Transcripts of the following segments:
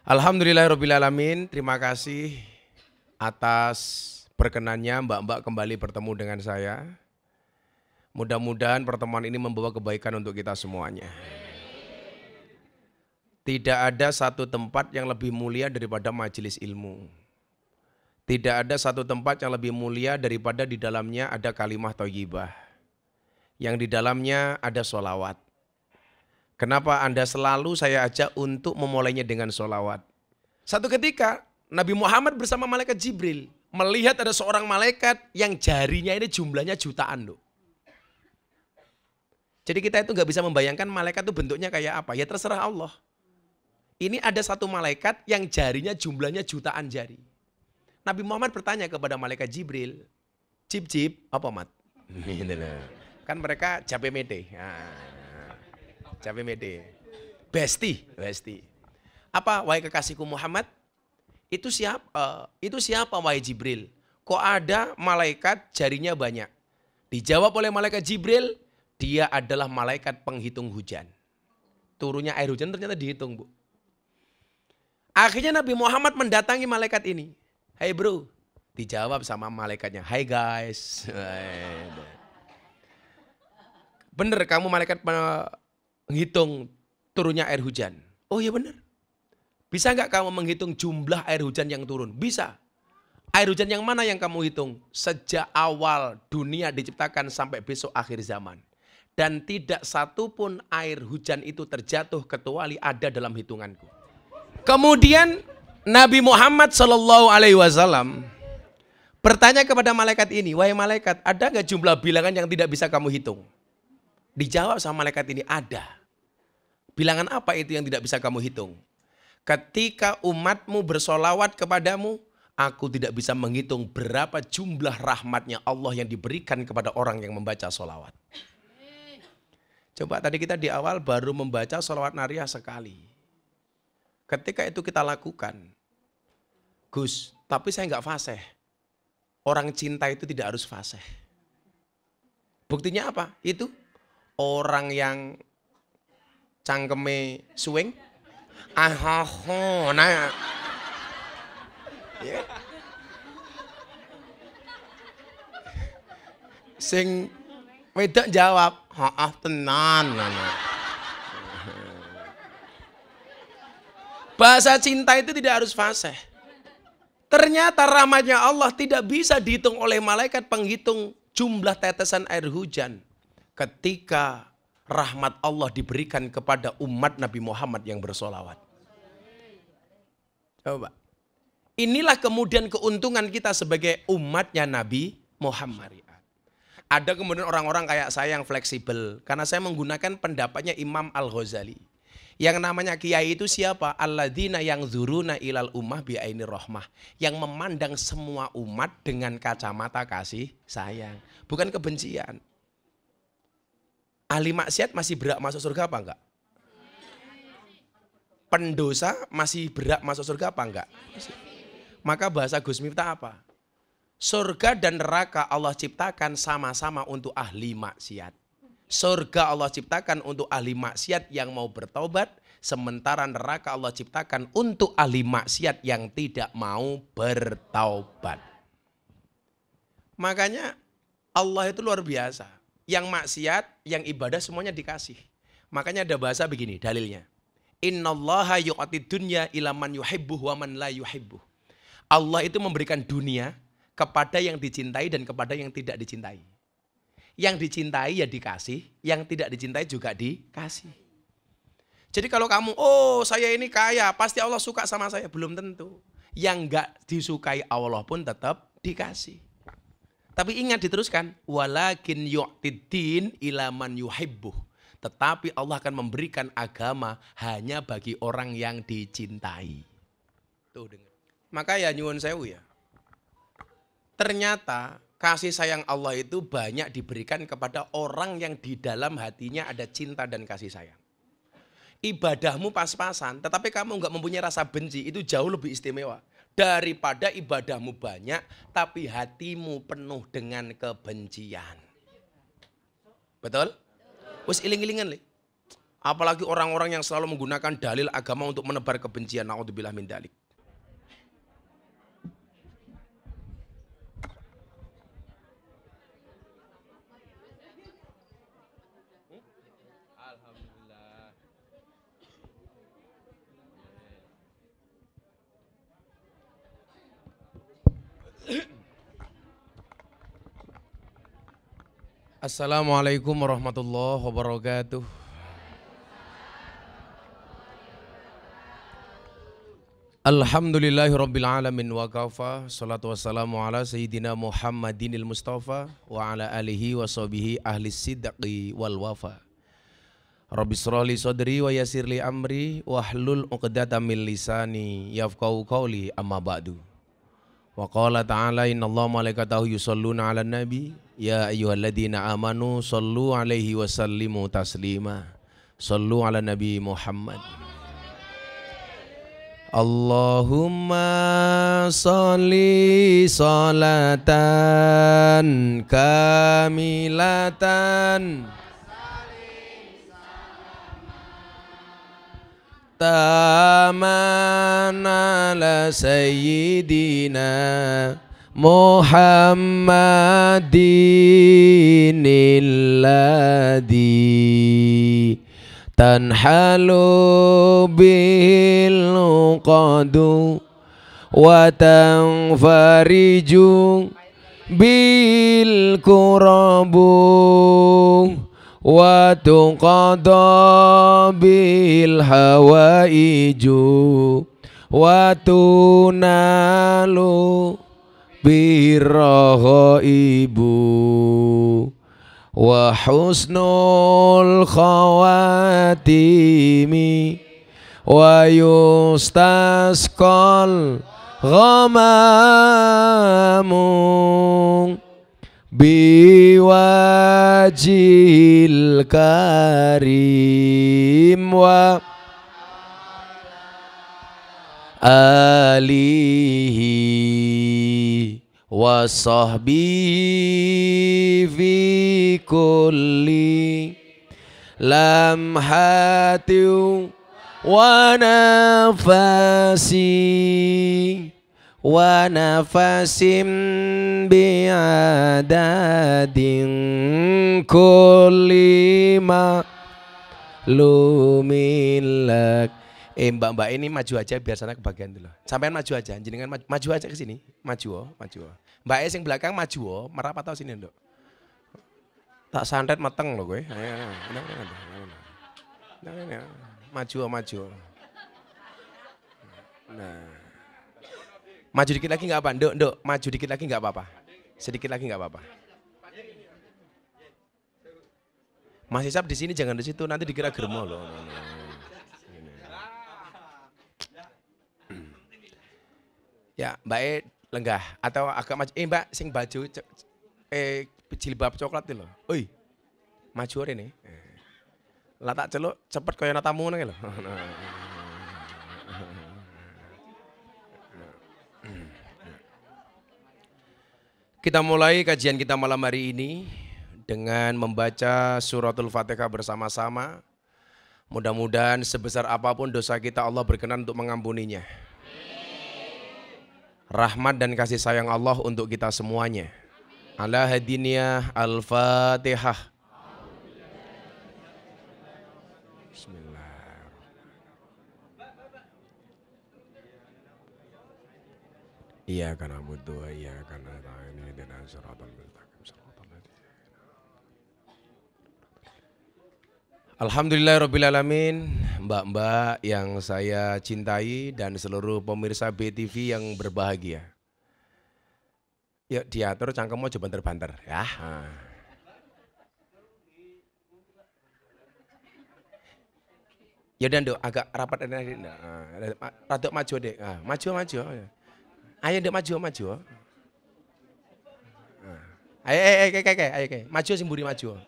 Alhamdulillahirrabbilalamin, terima kasih atas berkenannya mbak-mbak kembali bertemu dengan saya. Mudah-mudahan pertemuan ini membawa kebaikan untuk kita semuanya. Tidak ada satu tempat yang lebih mulia daripada majelis ilmu. Tidak ada satu tempat yang lebih mulia daripada di dalamnya ada kalimah thayyibah. Yang di dalamnya ada sholawat. Kenapa Anda selalu saya ajak untuk memulainya dengan sholawat? Satu ketika Nabi Muhammad bersama malaikat Jibril melihat ada seorang malaikat yang jarinya ini jumlahnya jutaan loh. Jadi kita itu nggak bisa membayangkan malaikat itu bentuknya kayak apa. Ya terserah Allah. Ini ada satu malaikat yang jarinya jumlahnya jutaan jari. Nabi Muhammad bertanya kepada malaikat Jibril, Jib, apa mat? Kan mereka jape mede. Jape mede. Besti. Apa wahai kekasihku Muhammad? Itu siapa wahai Jibril? Kok ada malaikat jarinya banyak? Dijawab oleh malaikat Jibril, dia adalah malaikat penghitung hujan. Turunnya air hujan ternyata dihitung, Bu. Akhirnya Nabi Muhammad mendatangi malaikat ini. Hai bro, dijawab sama malaikatnya, hai guys. Bener kamu malaikat menghitung turunnya air hujan? Oh iya bener. Bisa nggak kamu menghitung jumlah air hujan yang turun? Bisa. Air hujan yang mana yang kamu hitung? Sejak awal dunia diciptakan sampai besok akhir zaman. Dan tidak satu pun air hujan itu terjatuh kecuali ada dalam hitunganku. Kemudian Nabi Muhammad SAW bertanya kepada malaikat ini, wahai malaikat, ada nggak jumlah bilangan yang tidak bisa kamu hitung? Dijawab sama malaikat ini, ada. Bilangan apa itu yang tidak bisa kamu hitung? Ketika umatmu bersolawat kepadamu, aku tidak bisa menghitung berapa jumlah rahmatnya Allah yang diberikan kepada orang yang membaca solawat. Coba tadi kita di awal baru membaca solawat nariyah sekali. Ketika itu kita lakukan, Gus, tapi saya nggak fasih. Orang cinta itu tidak harus fasih. Buktinya apa? Itu orang yang cangkeme suwing, nah, ya. Sing wedok jawab, tenan. Bahasa cinta itu tidak harus fasih. Ternyata rahmatnya Allah tidak bisa dihitung oleh malaikat penghitung jumlah tetesan air hujan. Ketika rahmat Allah diberikan kepada umat Nabi Muhammad yang bersolawat. Coba. Inilah kemudian keuntungan kita sebagai umatnya Nabi Muhammad. Ada kemudian orang-orang kayak saya yang fleksibel. Karena saya menggunakan pendapatnya Imam Al-Ghazali. Yang namanya kiai itu siapa? Alladzina yang zuruna ilal ummah bi'aini rahmah. Yang memandang semua umat dengan kacamata kasih sayang. Bukan kebencian. Ahli maksiat masih berhak masuk surga apa enggak? Pendosa masih berhak masuk surga apa enggak? Maka bahasa Gus Miftah apa? Surga dan neraka Allah ciptakan sama-sama untuk ahli maksiat. Surga Allah ciptakan untuk ahli maksiat yang mau bertobat. Sementara neraka Allah ciptakan untuk ahli maksiat yang tidak mau bertaubat. Makanya Allah itu luar biasa. Yang maksiat, yang ibadah semuanya dikasih. Makanya ada bahasa begini dalilnya. Innallaha yu'atid dunya ila man yuhibbuh wa man la yuhibbuh. Allah itu memberikan dunia kepada yang dicintai dan kepada yang tidak dicintai. Yang dicintai ya dikasih, yang tidak dicintai juga dikasih. Jadi kalau kamu, oh saya ini kaya, pasti Allah suka sama saya. Belum tentu. Yang enggak disukai Allah pun tetap dikasih. Tapi ingat diteruskan, walakin yu'tiddin ila man yuhibbuh. Tetapi Allah akan memberikan agama hanya bagi orang yang dicintai. Tuh dengar. Maka ya nyuwun sewu ya. Ternyata kasih sayang Allah itu banyak diberikan kepada orang yang di dalam hatinya ada cinta dan kasih sayang. Ibadahmu pas-pasan, tetapi kamu enggak mempunyai rasa benci, itu jauh lebih istimewa. Daripada ibadahmu banyak, tapi hatimu penuh dengan kebencian. Betul? Wis iling-ilingan, Le. Apalagi orang-orang yang selalu menggunakan dalil agama untuk menebar kebencian. Naudzubillah min dzalik. Assalamualaikum warahmatullahi wabarakatuh. Alhamdulillahirabbil alamin wa kafa. Shalatu wassalamu ala sayyidina Muhammadinil Mustafa wa ala alihi wa sahbihi ahli sidqi wal wafa. Rabbi shrahli sadri wa yassirli amri wahlul 'uqdatam min lisani yafqahu qawli amma ba'du. Wa qala ta'ala innallaha malaikatahu yusholluna 'alan nabi ya ayyuhalladzina amanu shollu 'alaihi wa sallimu taslima. Shollu 'ala nabi Muhammad. Allahumma sholli sholatan kamilatan taman ala sayyidina Muhammadinil ladzi tanhalu bil qadu wa tanfariju bil kurabu wa tuqada bil hawaiju wa tunalu birrahaibu wa husnul khawatimi wa yustasqal ghamamu biwajil karim wa alihi wa sahbihi fi kulli lamhati wa nafasi wa nafasim bi'adadin kulli ma'lumilak. Mbak-mbak ini maju aja biar sana kebagian dulu. Sampean maju aja, jenengan maju aja ke sini. Maju. Mbak yang belakang maju, merapat atau sini, Nduk. Tak santet mateng loh gue. Maju. Nah. Maju dikit lagi nggak apa, Nduk, maju dikit lagi nggak apa-apa. Sedikit lagi nggak apa-apa. Mas Isap di sini jangan di situ, nanti dikira germo loh. Ya, Mbak lenggah atau agak maju. Mbak sing baju jilbab coklat itu loh. Oi. Maju rene. Lah tak celuk cepet kaya tamu ngene lho. Kita mulai kajian kita malam hari ini dengan membaca suratul Fatihah bersama-sama. Mudah-mudahan sebesar apapun dosa kita Allah berkenan untuk mengampuninya. Rahmat dan kasih sayang Allah untuk kita semuanya. Ala hadiniyah al-Fatihah. Iyyaka na'budu wa iyyaka nasta'in ihdinas siratal mustaqim siratal ladzina Alhamdulillahirabbil alamin. Mbak-mbak yang saya cintai dan seluruh pemirsa BTV yang berbahagia. Yuk diatur cangkemmu aja banter-banter ya. Ya udah Nduk, agak rapat ini. Rada maju Dek. Maju. Ayo Nduk maju. Ayo, maju sing mburi maju.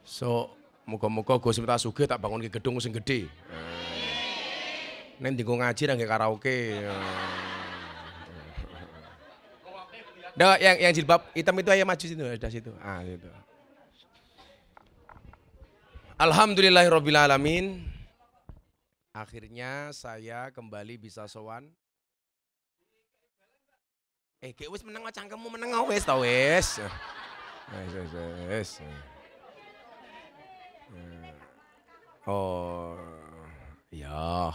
So, muga-muga Gus Miftah sugih tak bangun ke gedung sing gede. Nen dinggo ngaji nang karaoke. Nah, yang jilbab hitam itu ayo maju situ, ada situ. Ah, situ. Alhamdulillahirabbil alamin. Akhirnya saya kembali bisa sowan. Kayak wis meneng cangkemmu meneng wis ta wis. Wis. Oh. Iya.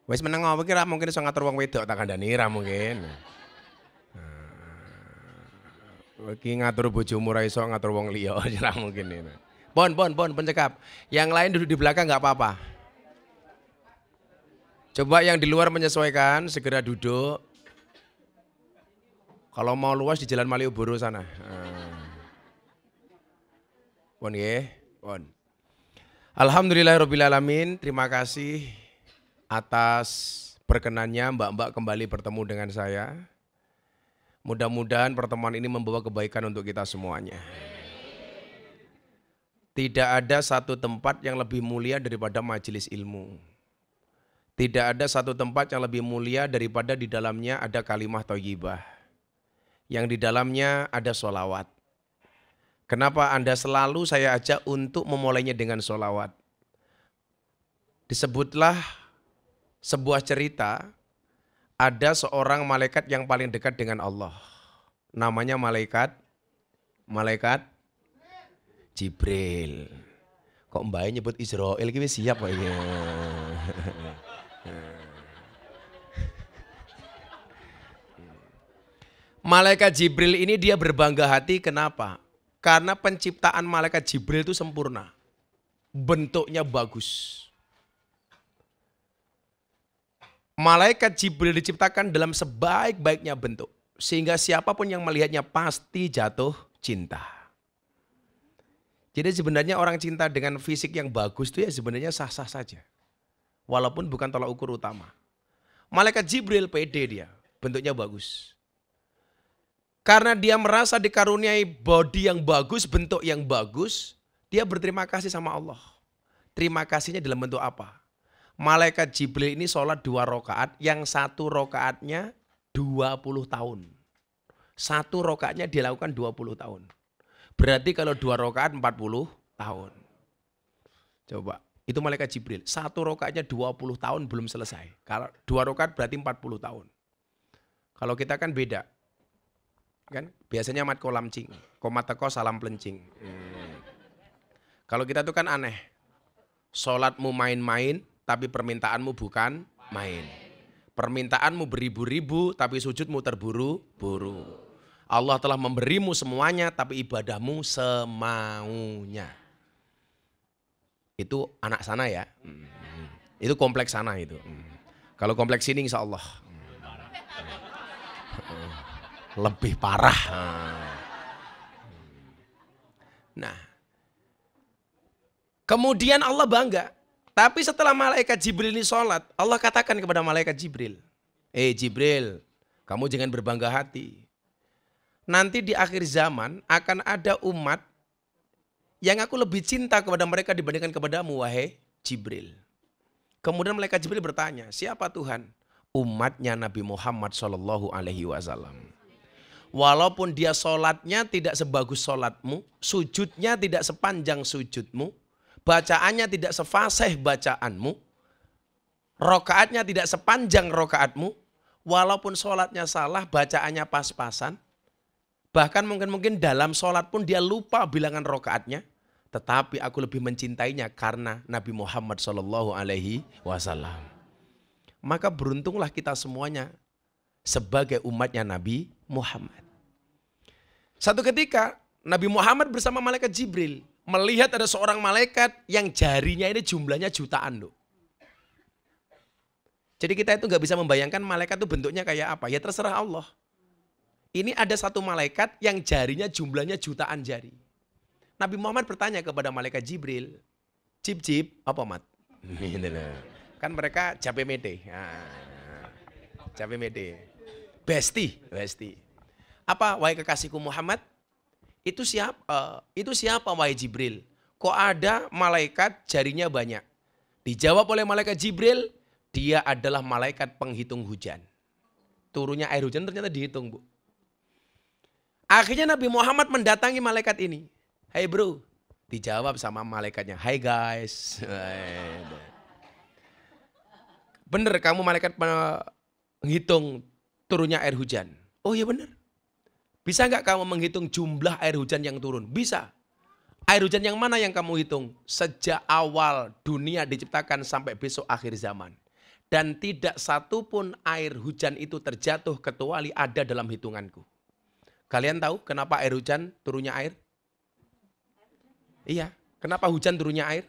Wis meneng apa kira mungkin iso ngatur wong wedok tak kandhani ra mungkin. Iki ngatur bojomu ra iso ngatur wong liya ora mungkin ini. Pon pencekap. Yang lain duduk di belakang nggak apa-apa. Coba yang di luar menyesuaikan, segera duduk. Kalau mau luas di Jalan Malioboro sana. Pon nggih, pon. Alhamdulillahirabbil alamin. Terima kasih atas berkenannya Mbak-mbak kembali bertemu dengan saya. Mudah-mudahan pertemuan ini membawa kebaikan untuk kita semuanya. Tidak ada satu tempat yang lebih mulia daripada majelis ilmu. Tidak ada satu tempat yang lebih mulia daripada di dalamnya ada kalimah thayyibah. Yang di dalamnya ada sholawat. Kenapa Anda selalu saya ajak untuk memulainya dengan sholawat? Disebutlah sebuah cerita, ada seorang malaikat yang paling dekat dengan Allah. Namanya malaikat Jibril. Kok mbaknya nyebut Israel, ini siap Pak ini. Malaikat Jibril ini dia berbangga hati, kenapa? Karena penciptaan malaikat Jibril itu sempurna. Bentuknya bagus. Malaikat Jibril diciptakan dalam sebaik-baiknya bentuk. Sehingga siapapun yang melihatnya pasti jatuh cinta. Jadi sebenarnya orang cinta dengan fisik yang bagus itu ya sebenarnya sah-sah saja. Walaupun bukan tolak ukur utama. Malaikat Jibril pede dia, bentuknya bagus. Karena dia merasa dikaruniai body yang bagus, bentuk yang bagus, dia berterima kasih sama Allah. Terima kasihnya dalam bentuk apa? Malaikat Jibril ini sholat 2 rakaat, yang 1 rakaatnya 20 tahun. 1 rakaatnya dia lakukan 20 tahun. Berarti kalau 2 rakaat 40 tahun. Coba, itu malaikat Jibril. 1 rakaatnya 20 tahun belum selesai. Kalau 2 rakaat berarti 40 tahun. Kalau kita kan beda. Kan biasanya mat kolam cing, komat teko salam pelencing. Kalau kita tuh kan aneh. Sholatmu main-main, tapi permintaanmu bukan main. Permintaanmu beribu-ribu, tapi sujudmu terburu-buru. Allah telah memberimu semuanya, tapi ibadahmu semaunya. Itu anak sana ya. Itu kompleks sana itu. Kalau kompleks sini insya Allah lebih parah. Nah, kemudian Allah bangga. Tapi setelah malaikat Jibril ini sholat, Allah katakan kepada malaikat Jibril, Jibril, kamu jangan berbangga hati. Nanti di akhir zaman akan ada umat yang aku lebih cinta kepada mereka dibandingkan kepadamu, wahai Jibril. Kemudian malaikat Jibril bertanya, siapa Tuhan? Umatnya Nabi Muhammad SAW. Walaupun dia sholatnya tidak sebagus sholatmu, sujudnya tidak sepanjang sujudmu, bacaannya tidak sefasih bacaanmu, rokaatnya tidak sepanjang rokaatmu, walaupun sholatnya salah, bacaannya pas-pasan, bahkan mungkin dalam sholat pun dia lupa bilangan rokaatnya, tetapi aku lebih mencintainya karena Nabi Muhammad SAW. Maka beruntunglah kita semuanya sebagai umatnya Nabi Muhammad. Satu ketika Nabi Muhammad bersama malaikat Jibril melihat ada seorang malaikat yang jarinya ini jumlahnya jutaan loh. Jadi kita itu nggak bisa membayangkan malaikat itu bentuknya kayak apa. Ya terserah Allah. Ini ada satu malaikat yang jarinya jumlahnya jutaan jari. Nabi Muhammad bertanya kepada malaikat Jibril, Jib, apa mat? Kan mereka jape mede. Jape mede. Besti. Apa wahai kekasihku Muhammad? Itu siapa wahai Jibril? Kok ada malaikat jarinya banyak? Dijawab oleh malaikat Jibril, Dia adalah malaikat penghitung hujan. Turunnya air hujan ternyata dihitung, Bu. Akhirnya Nabi Muhammad mendatangi malaikat ini. Hai bro, dijawab sama malaikatnya. Hai guys. Bener kamu malaikat menghitung turunnya air hujan? Oh iya bener. Bisa nggak kamu menghitung jumlah air hujan yang turun? Bisa. Air hujan yang mana yang kamu hitung? Sejak awal dunia diciptakan sampai besok akhir zaman. Dan tidak satupun air hujan itu terjatuh kecuali ada dalam hitunganku. Kalian tahu kenapa air hujan turunnya air? Iya, kenapa hujan turunnya air?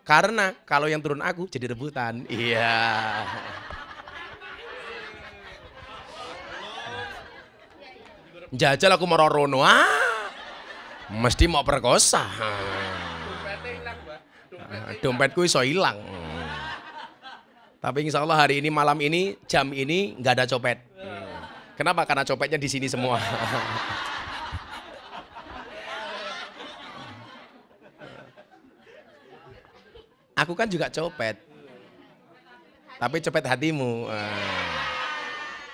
Karena kalau yang turun aku jadi rebutan. Iya. Jajal aku mau rono. Mesti mau perkosa. Dompetku iso hilang. Tapi insya Allah hari ini, malam ini, jam ini nggak ada copet. Kenapa? Karena copetnya di sini semua. Aku kan juga copet. Tapi copet hatimu.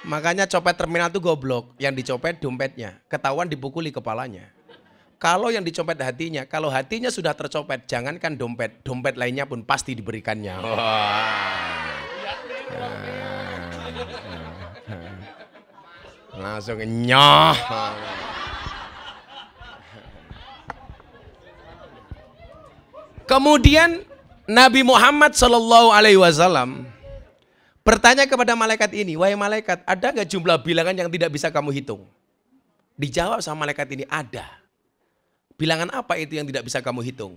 Makanya copet terminal itu goblok. Yang dicopet dompetnya. Ketahuan dipukuli kepalanya. Kalau yang dicopet hatinya, kalau hatinya sudah tercopet, jangankan dompet, dompet lainnya pun pasti diberikannya. Langsung nyoh. Kemudian Nabi Muhammad SAW bertanya kepada malaikat ini, wahai malaikat, ada nggak jumlah bilangan yang tidak bisa kamu hitung? Dijawab sama malaikat ini, ada. Bilangan apa itu yang tidak bisa kamu hitung?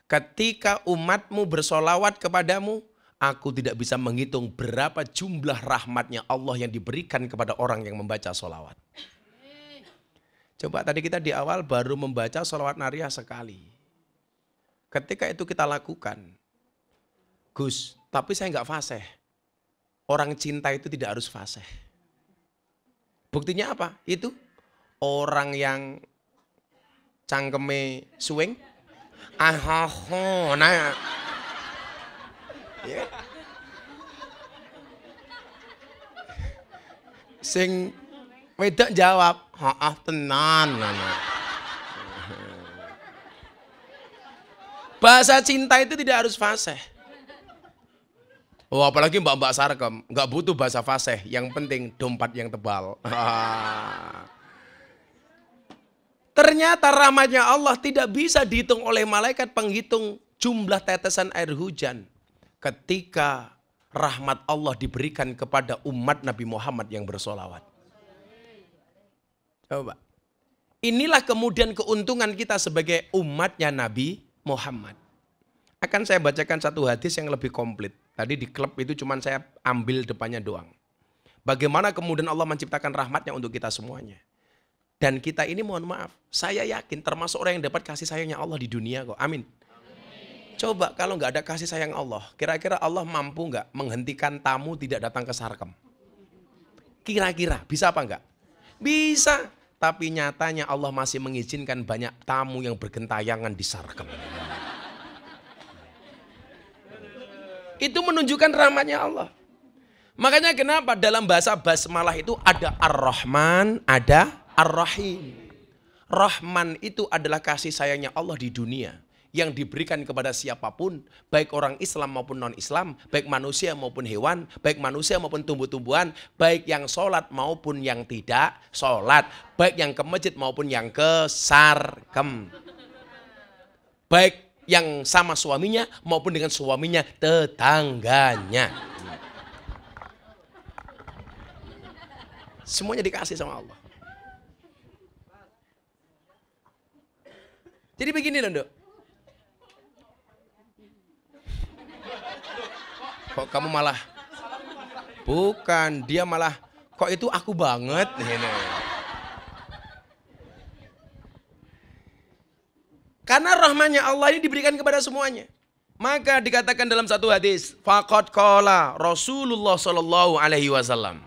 Ketika umatmu bersolawat kepadamu, aku tidak bisa menghitung berapa jumlah rahmatnya Allah yang diberikan kepada orang yang membaca solawat. Coba tadi kita di awal baru membaca solawat nariyah sekali. Ketika itu kita lakukan, Gus, tapi saya nggak fasih. Orang cinta itu tidak harus fasih. Buktinya apa? Itu orang yang cangkeme suwing. Nah. Yeah. Sing wedok jawab, "Heeh tenan." Bahasa cinta itu tidak harus fasih. Oh, apalagi mbak-mbak sarkem, nggak butuh bahasa fasih, yang penting dompet yang tebal. Ternyata rahmatnya Allah tidak bisa dihitung oleh malaikat penghitung jumlah tetesan air hujan. Ketika rahmat Allah diberikan kepada umat Nabi Muhammad yang bersolawat. Coba. Inilah kemudian keuntungan kita sebagai umatnya Nabi Muhammad. Akan saya bacakan satu hadis yang lebih komplit. Tadi di klub itu cuma saya ambil depannya doang. Bagaimana kemudian Allah menciptakan rahmatnya untuk kita semuanya. Dan kita ini mohon maaf, saya yakin termasuk orang yang dapat kasih sayangnya Allah di dunia kok. Amin. Coba kalau nggak ada kasih sayang Allah, kira-kira Allah mampu nggak menghentikan tamu tidak datang ke Sarkem? Kira-kira bisa apa enggak? Bisa. Tapi nyatanya Allah masih mengizinkan banyak tamu yang bergentayangan di Sarkem. Itu menunjukkan rahmatnya Allah. Makanya kenapa dalam bahasa basmalah itu ada Ar-Rahman, ada Ar-Rahim. Rahman itu adalah kasih sayangnya Allah di dunia yang diberikan kepada siapapun, baik orang Islam maupun non-Islam, baik manusia maupun hewan, baik manusia maupun tumbuh-tumbuhan, baik yang sholat maupun yang tidak sholat, baik yang ke masjid maupun yang ke Sarkem. Baik yang sama suaminya maupun dengan suaminya tetangganya. Semuanya dikasih sama Allah. Jadi begini loh, Dok. Kok kamu malah, bukan, dia malah, kok itu aku banget. Karena rahmatnya Allah ini diberikan kepada semuanya. Maka dikatakan dalam satu hadis, faqad qala Rasulullah sallallahu alaihi wasallam.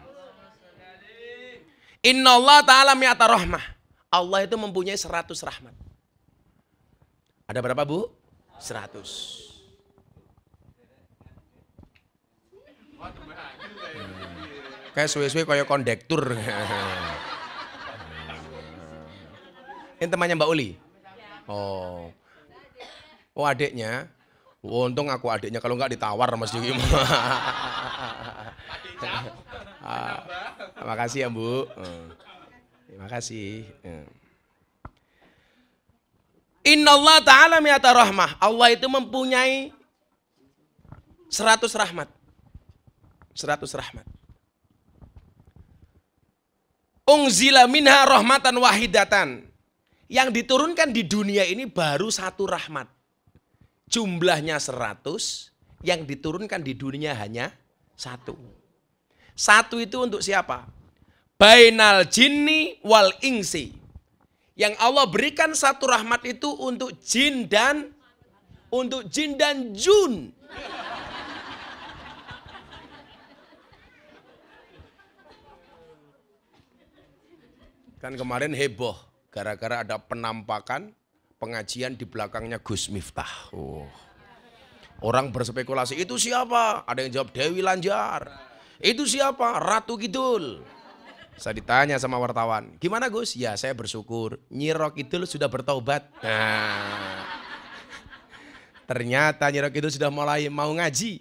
Innallaha ta'ala mi'ata rahmah. Allah itu mempunyai 100 rahmat. Ada berapa, Bu? 100. Kayak suwe-suwe kayak kondektur. Ini temannya Mbak Uli? Oh. Oh adiknya? Oh, untung aku adiknya, kalau enggak ditawar Mas Yuki. Makasih ya Bu. Terima kasih. Innallaha ta'ala mi'ata rahmah. Allah itu mempunyai 100 rahmat. 100 rahmat. Unzila minha rahmatan wahidatan. Yang diturunkan di dunia ini baru 1 rahmat. Jumlahnya 100, yang diturunkan di dunia hanya 1. 1 itu untuk siapa? Bainal jinni wal ingsi. Yang Allah berikan 1 rahmat itu untuk jin dan jun. Kan kemarin heboh gara-gara ada penampakan pengajian di belakangnya Gus Miftah. Oh. Orang berspekulasi, itu siapa? Ada yang jawab Dewi Lanjar. Itu siapa? Ratu Kidul. Saya ditanya sama wartawan, gimana Gus? Ya saya bersyukur, Nyi Ro Kidul sudah bertaubat. Nah, ternyata Nyi Ro Kidul sudah mulai mau ngaji.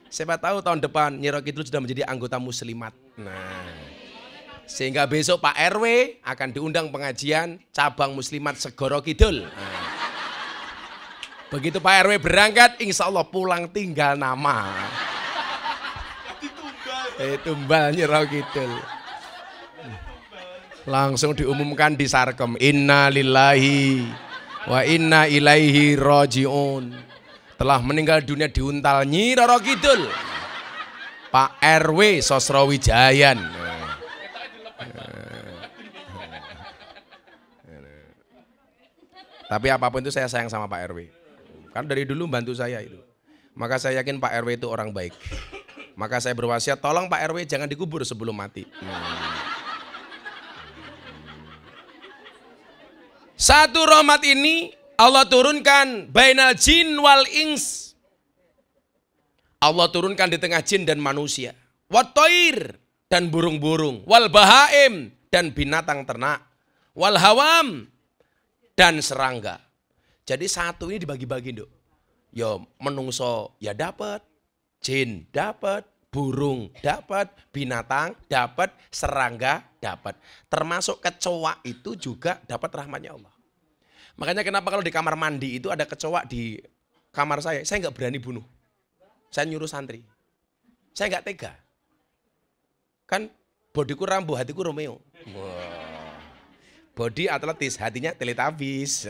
Siapa tahu tahun depan Nyi Ro Kidul sudah menjadi anggota muslimat. Nah, sehingga besok Pak RW akan diundang pengajian cabang muslimat Segoro Kidul. Nah, begitu Pak RW berangkat, insya Allah pulang tinggal nama. Tumbal Nyi Ro Kidul. Langsung diumumkan di Sarkem, inna lillahi wa inna ilaihi rajiun. Telah meninggal dunia diuntal Nyi Roro Kidul, Pak RW Sosrowijayan. Tapi apapun itu saya sayang sama Pak RW. Kan dari dulu bantu saya itu. Maka saya yakin Pak RW itu orang baik. Maka saya berwasiat, tolong Pak RW jangan dikubur sebelum mati. 1 rahmat ini Allah turunkan bainal jin wal ins. Allah turunkan di tengah jin dan manusia. Wat toir, dan burung-burung. Wal bahaim, dan binatang ternak. Wal hawam, dan serangga. Jadi 1 ini dibagi-bagi, Nduk. Ya menungso ya dapat, jin dapat, burung dapat, binatang dapat, serangga dapat. Termasuk kecoa itu juga dapat rahmatnya Allah. Makanya kenapa kalau di kamar mandi itu ada kecoa di kamar saya nggak berani bunuh. Saya nyuruh santri. Saya nggak tega. Kan bodiku Rambo, hatiku Romeo. Wow. Body atletis, hatinya Teletubbies.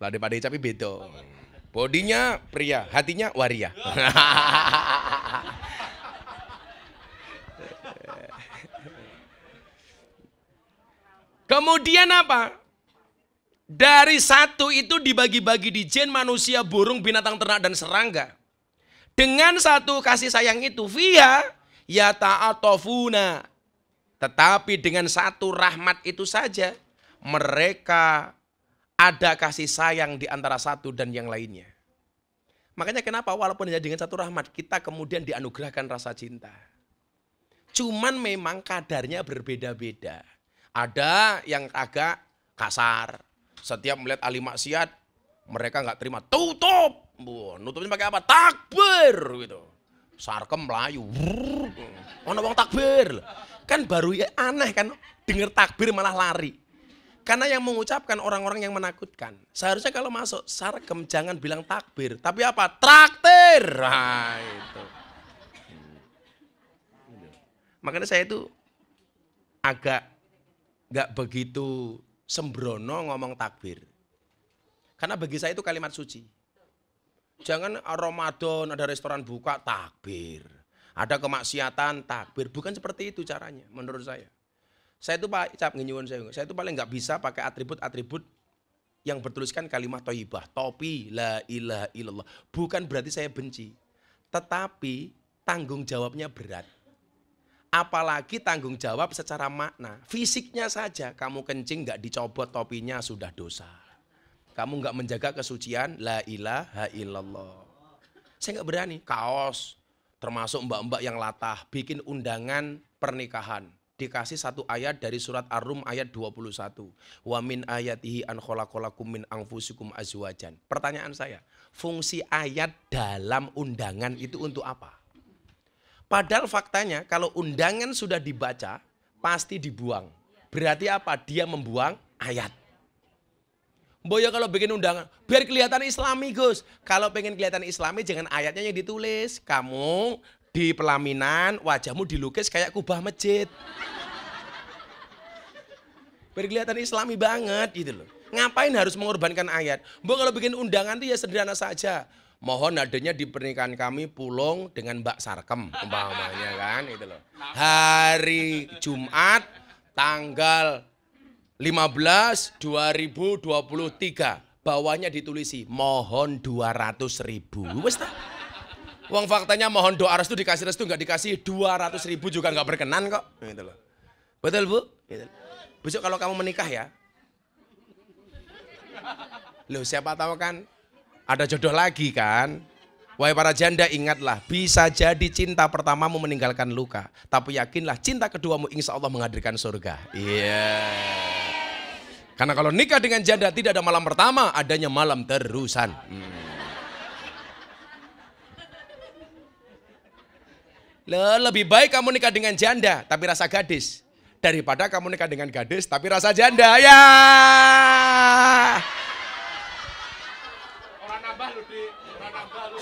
Lade pada tapi beda. Bodinya pria, hatinya waria. Kemudian apa? Dari 1 itu dibagi-bagi di jin, manusia, burung, binatang ternak, dan serangga. Dengan 1 kasih sayang itu, fiha ya ta'atofuna. Tetapi dengan 1 rahmat itu saja, mereka ada kasih sayang di antara 1 dan yang lainnya. Makanya kenapa walaupun hanya dengan 1 rahmat, kita kemudian dianugerahkan rasa cinta. Cuman memang kadarnya berbeda-beda. Ada yang agak kasar. Setiap melihat ahli maksiat, mereka nggak terima. Tutup. Nutupnya pakai apa? Takbir gitu. Sarkem melayu. Ono wong takbir. Kan baru ya aneh kan, dengar takbir malah lari. Karena yang mengucapkan orang-orang yang menakutkan. Seharusnya kalau masuk Sarkem jangan bilang takbir, tapi apa? Traktir. Nah, itu. Makanya saya itu agak nggak begitu sembrono ngomong takbir. Karena bagi saya itu kalimat suci. Jangan Ramadan ada restoran buka takbir. Ada kemaksiatan takbir. Bukan seperti itu caranya menurut saya. Saya itu Pak Icap ngenyuwun saya itu paling nggak bisa pakai atribut-atribut yang bertuliskan kalimat thayyibah. Topi la ilaha illallah. Bukan berarti saya benci. Tetapi tanggung jawabnya berat. Apalagi tanggung jawab secara makna. Fisiknya saja kamu kencing nggak dicopot topinya sudah dosa. Kamu nggak menjaga kesucian la ilaha illallah. Saya nggak berani. Kaos termasuk mbak-mbak yang latah, bikin undangan pernikahan. Dikasih satu ayat dari surat Ar-Rum ayat 21. Wa min ayatihi an khalaqalakum min anfusikum azwajan. Pertanyaan saya, fungsi ayat dalam undangan itu untuk apa? Padahal faktanya kalau undangan sudah dibaca, pasti dibuang. Berarti apa? Dia membuang ayat. Boya kalau bikin undangan, biar kelihatan islami Gus. Kalau pengen kelihatan islami jangan ayatnya yang ditulis. Kamu di pelaminan wajahmu dilukis kayak kubah masjid. Biar kelihatan islami banget gitu loh. Ngapain harus mengorbankan ayat? Mbak kalau bikin undangan itu ya sederhana saja. Mohon adanya di pernikahan kami Pulung dengan Mbak Sarkem umpamanya kan itu loh. Hari Jumat tanggal 15 2023 bawahnya ditulisi mohon 200.000. Wes ta? Uang faktanya mohon doa restu dikasih restu nggak dikasih 200.000 juga nggak berkenan kok. Gitu loh. Betul Bu? Gitu. Besok kalau kamu menikah ya. Loh siapa tahu kan ada jodoh lagi kan. Wahai para janda ingatlah bisa jadi cinta pertamamu meninggalkan luka. Tapi yakinlah cinta keduamu insya Allah menghadirkan surga. Iya. Karena kalau nikah dengan janda tidak ada malam pertama adanya malam terusan. Lebih baik kamu nikah dengan janda tapi rasa gadis. Daripada kamu nikah dengan gadis tapi rasa janda. Ya. Orang nambah lu di, orang nambah lu.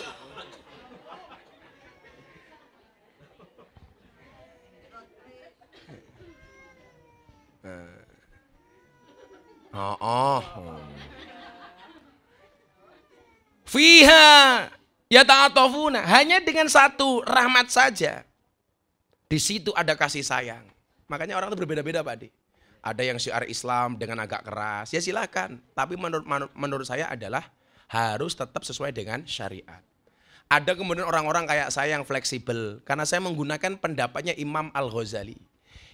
Fiha ya ta'atofuna hanya dengan satu rahmat saja. Di situ ada kasih sayang. Makanya orang itu berbeda-beda Pak Adi. Ada yang syiar Islam dengan agak keras, ya silakan. Tapi menurut saya adalah harus tetap sesuai dengan syariat. Ada kemudian orang-orang kayak saya yang fleksibel. Karena saya menggunakan pendapatnya Imam Al-Ghazali.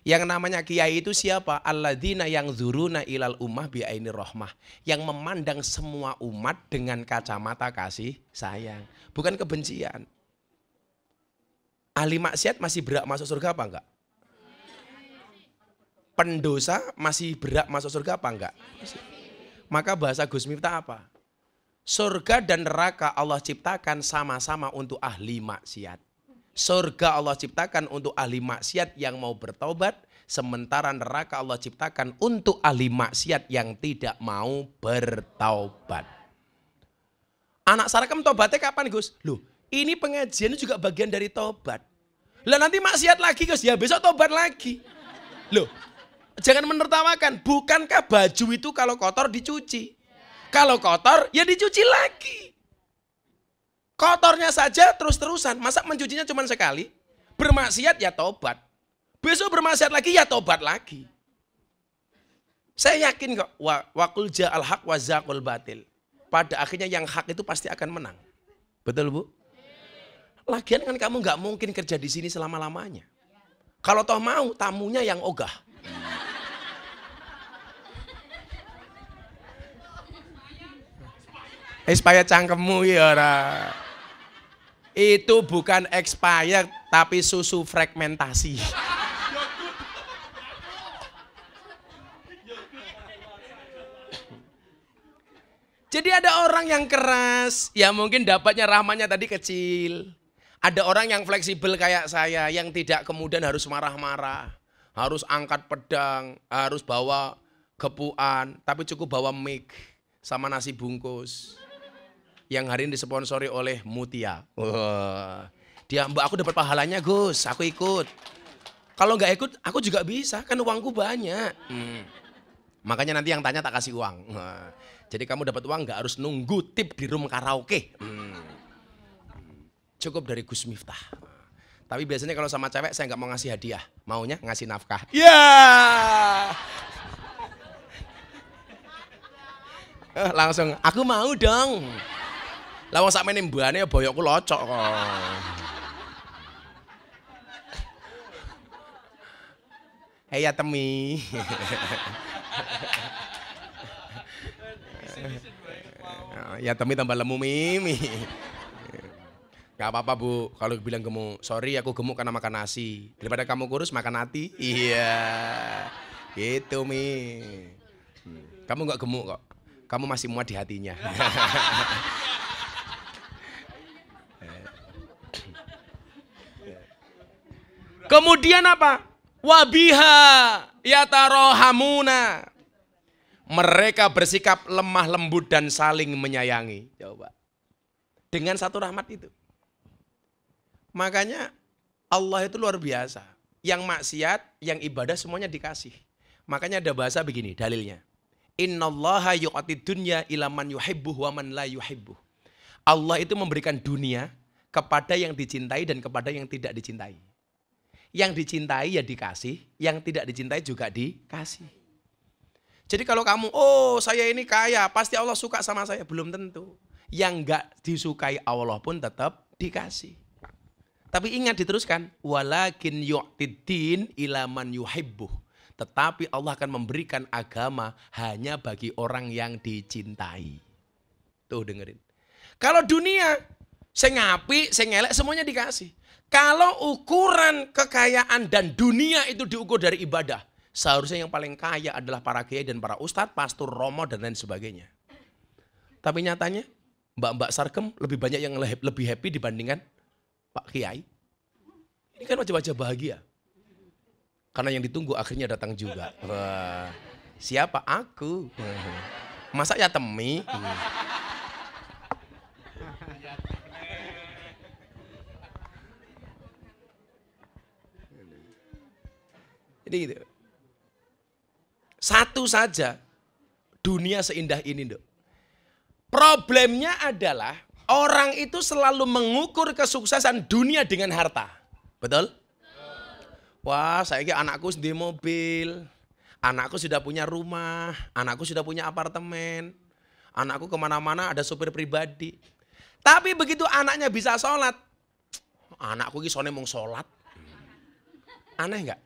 Yang namanya kiai itu siapa? Alladzina yang dzuruna ilal ummah bi'aini rahmah. Yang memandang semua umat dengan kacamata kasih sayang. Bukan kebencian. Ahli maksiat masih berhak masuk surga apa enggak? Pendosa masih berhak masuk surga apa enggak? Maka bahasa Gus Miftah apa? Surga dan neraka Allah ciptakan sama-sama untuk ahli maksiat. Surga Allah ciptakan untuk ahli maksiat yang mau bertaubat. Sementara neraka Allah ciptakan untuk ahli maksiat yang tidak mau bertaubat. Anak Sarkem tobatnya kapan Gus? Loh ini pengajian juga bagian dari tobat. Lah nanti maksiat lagi Gus, ya besok tobat lagi. Loh jangan menertawakan, bukankah baju itu kalau kotor dicuci? Kalau kotor ya dicuci lagi. Kotornya saja terus-terusan, masa mencucinya cuma sekali? Bermaksiat ya tobat. Besok bermaksiat lagi ya tobat lagi. Saya yakin kok, waqul ja'al haq wa zaqul batil. Pada akhirnya yang hak itu pasti akan menang. Betul Bu? Lagian kan kamu nggak mungkin kerja di sini selama-lamanya. Kalau toh mau tamunya yang ogah. Expired cangkemmu ya ora. Itu bukan expired tapi susu fragmentasi. Jadi ada orang yang keras, ya mungkin dapatnya rahmatnya tadi kecil. Ada orang yang fleksibel kayak saya yang tidak kemudian harus marah-marah, harus angkat pedang, harus bawa gepuan, tapi cukup bawa mic sama nasi bungkus. Yang hari ini disponsori oleh Mutia. Wah, dia Mbak aku dapat pahalanya Gus, aku ikut. Kalau nggak ikut, aku juga bisa, kan uangku banyak. Makanya nanti yang tanya tak kasih uang. Jadi kamu dapat uang nggak harus nunggu tip di room karaoke. Cukup dari Gus Miftah. Tapi biasanya kalau sama cewek saya nggak mau ngasih hadiah, maunya ngasih nafkah. Ya. Langsung, aku mau dong. Lawang sak meneh mbane boyokku locok kok. Hey ya Temi. Ya Temi tambah lemu Mimi. Gak apa-apa Bu, kalau bilang gemuk, sorry aku gemuk karena makan nasi. Daripada kamu kurus makan hati. Iya, gitu Mi. Kamu gak gemuk kok, kamu masih muat di hatinya. Kemudian apa? Wabiha yatarohamuna. Mereka bersikap lemah lembut dan saling menyayangi. Coba. Dengan satu rahmat itu. Makanya Allah itu luar biasa. Yang maksiat, yang ibadah semuanya dikasih. Makanya ada bahasa begini dalilnya. Innallaha yu'atid dunya ila man yuhibbuh wa man la yuhibbuh. Allah itu memberikan dunia kepada yang dicintai dan kepada yang tidak dicintai. Yang dicintai ya dikasih, yang tidak dicintai juga dikasih. Jadi kalau kamu, oh saya ini kaya, pasti Allah suka sama saya. Belum tentu. Yang enggak disukai Allah pun tetap dikasih. Tapi ingat diteruskan. Walakin yu'tiddin ila man yuhibbuh. Tetapi Allah akan memberikan agama hanya bagi orang yang dicintai. Tuh dengerin. Kalau dunia, saya ngapi, saya ngelek, semuanya dikasih. Kalau ukuran kekayaan dan dunia itu diukur dari ibadah, seharusnya yang paling kaya adalah para kiai dan para ustadz, pastor, romo, dan lain sebagainya. Tapi nyatanya, mbak-mbak sarkem lebih banyak yang lebih happy dibandingkan Pak Kiai. Ini kan wajah-wajah bahagia. Karena yang ditunggu akhirnya datang juga. Wah, siapa? Aku. Masa ya Temi? Jadi gitu. Satu saja dunia seindah ini, Dok. Problemnya adalah orang itu selalu mengukur kesuksesan dunia dengan harta. Betul? Wah, saya ini anakku di mobil, anakku sudah punya rumah, anakku sudah punya apartemen, anakku kemana-mana ada supir pribadi. Tapi begitu anaknya bisa sholat, anakku ini soalnya mau sholat. Aneh nggak?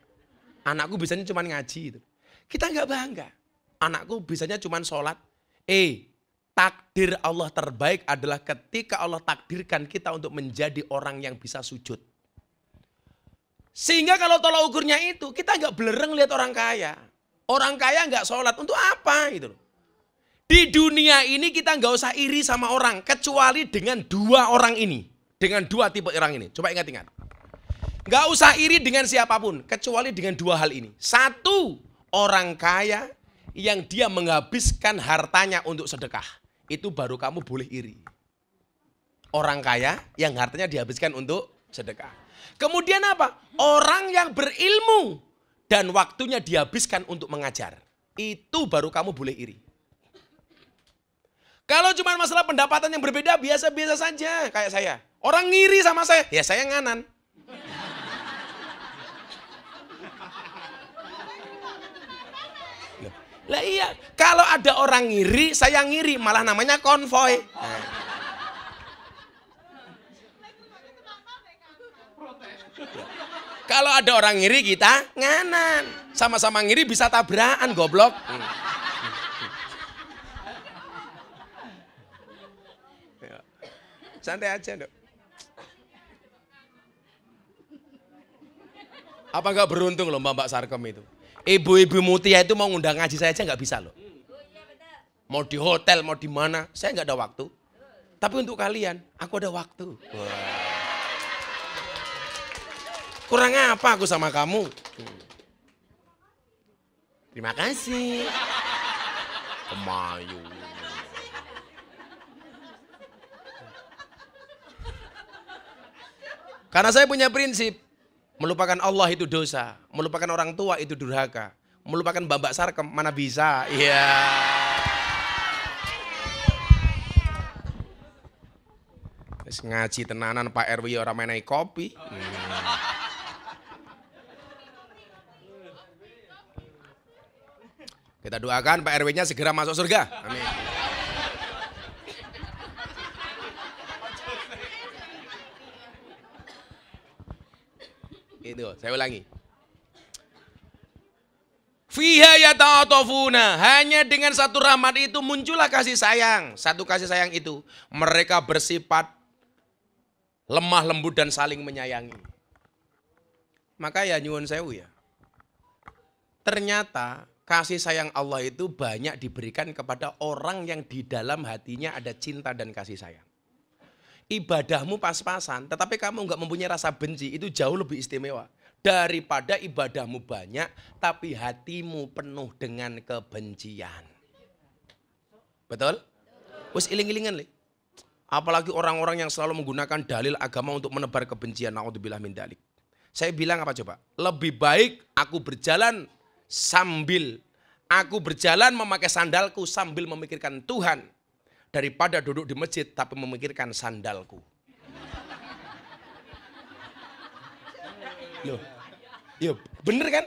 Anakku bisanya cuma ngaji itu. Kita nggak bangga. Anakku bisanya cuma sholat. Takdir Allah terbaik adalah ketika Allah takdirkan kita untuk menjadi orang yang bisa sujud. Sehingga kalau tolak ukurnya itu, kita nggak belereng lihat orang kaya. Orang kaya nggak sholat, untuk apa gitu loh. Di dunia ini kita nggak usah iri sama orang, kecuali dengan dua orang ini. Dengan dua tipe orang ini. Coba ingat-ingat. Nggak usah iri dengan siapapun, kecuali dengan dua hal ini. Satu, orang kaya yang dia menghabiskan hartanya untuk sedekah. Itu baru kamu boleh iri. Orang kaya yang hartanya dihabiskan untuk sedekah. Kemudian apa? Orang yang berilmu dan waktunya dihabiskan untuk mengajar. Itu baru kamu boleh iri. Kalau cuma masalah pendapatan yang berbeda, biasa-biasa saja kayak saya. Orang ngiri sama saya, ya saya nganan. Lah iya, kalau ada orang ngiri, saya ngiri, malah namanya konvoy. Kalau ada orang ngiri, kita nganan. Sama-sama ngiri bisa tabrakan, goblok. Santai aja, Dok. Apa enggak beruntung loh Mbak Sarkem itu? Ibu-ibu mutia itu mau ngundang ngaji saya aja nggak bisa loh. Mau di hotel, mau di mana, saya nggak ada waktu. Tapi untuk kalian, aku ada waktu. Wah. Kurang apa aku sama kamu? Terima kasih. Kemayu. Karena saya punya prinsip. Melupakan Allah itu dosa, melupakan orang tua itu durhaka, melupakan Mbak Sarkem mana bisa. Iya. Wis ngaji tenanan Pak RW orang menehi kopi. Kita doakan Pak RW-nya segera masuk surga. Amin. Itu, saya ulangi. Fiha yata'atafuna, hanya dengan satu rahmat itu muncullah kasih sayang. Satu kasih sayang itu, mereka bersifat lemah lembut dan saling menyayangi. Maka ya nyuwun sewu ya. Ternyata kasih sayang Allah itu banyak diberikan kepada orang yang di dalam hatinya ada cinta dan kasih sayang. Ibadahmu pas-pasan, tetapi kamu nggak mempunyai rasa benci, itu jauh lebih istimewa. Daripada ibadahmu banyak, tapi hatimu penuh dengan kebencian. Betul? Wes iling-ilingan, Le. Apalagi orang-orang yang selalu menggunakan dalil agama untuk menebar kebencian. Naudzubillah min dzalik. Saya bilang apa coba? Lebih baik aku berjalan memakai sandalku sambil memikirkan Tuhan daripada duduk di masjid tapi memikirkan sandalku. Loh, ya bener kan?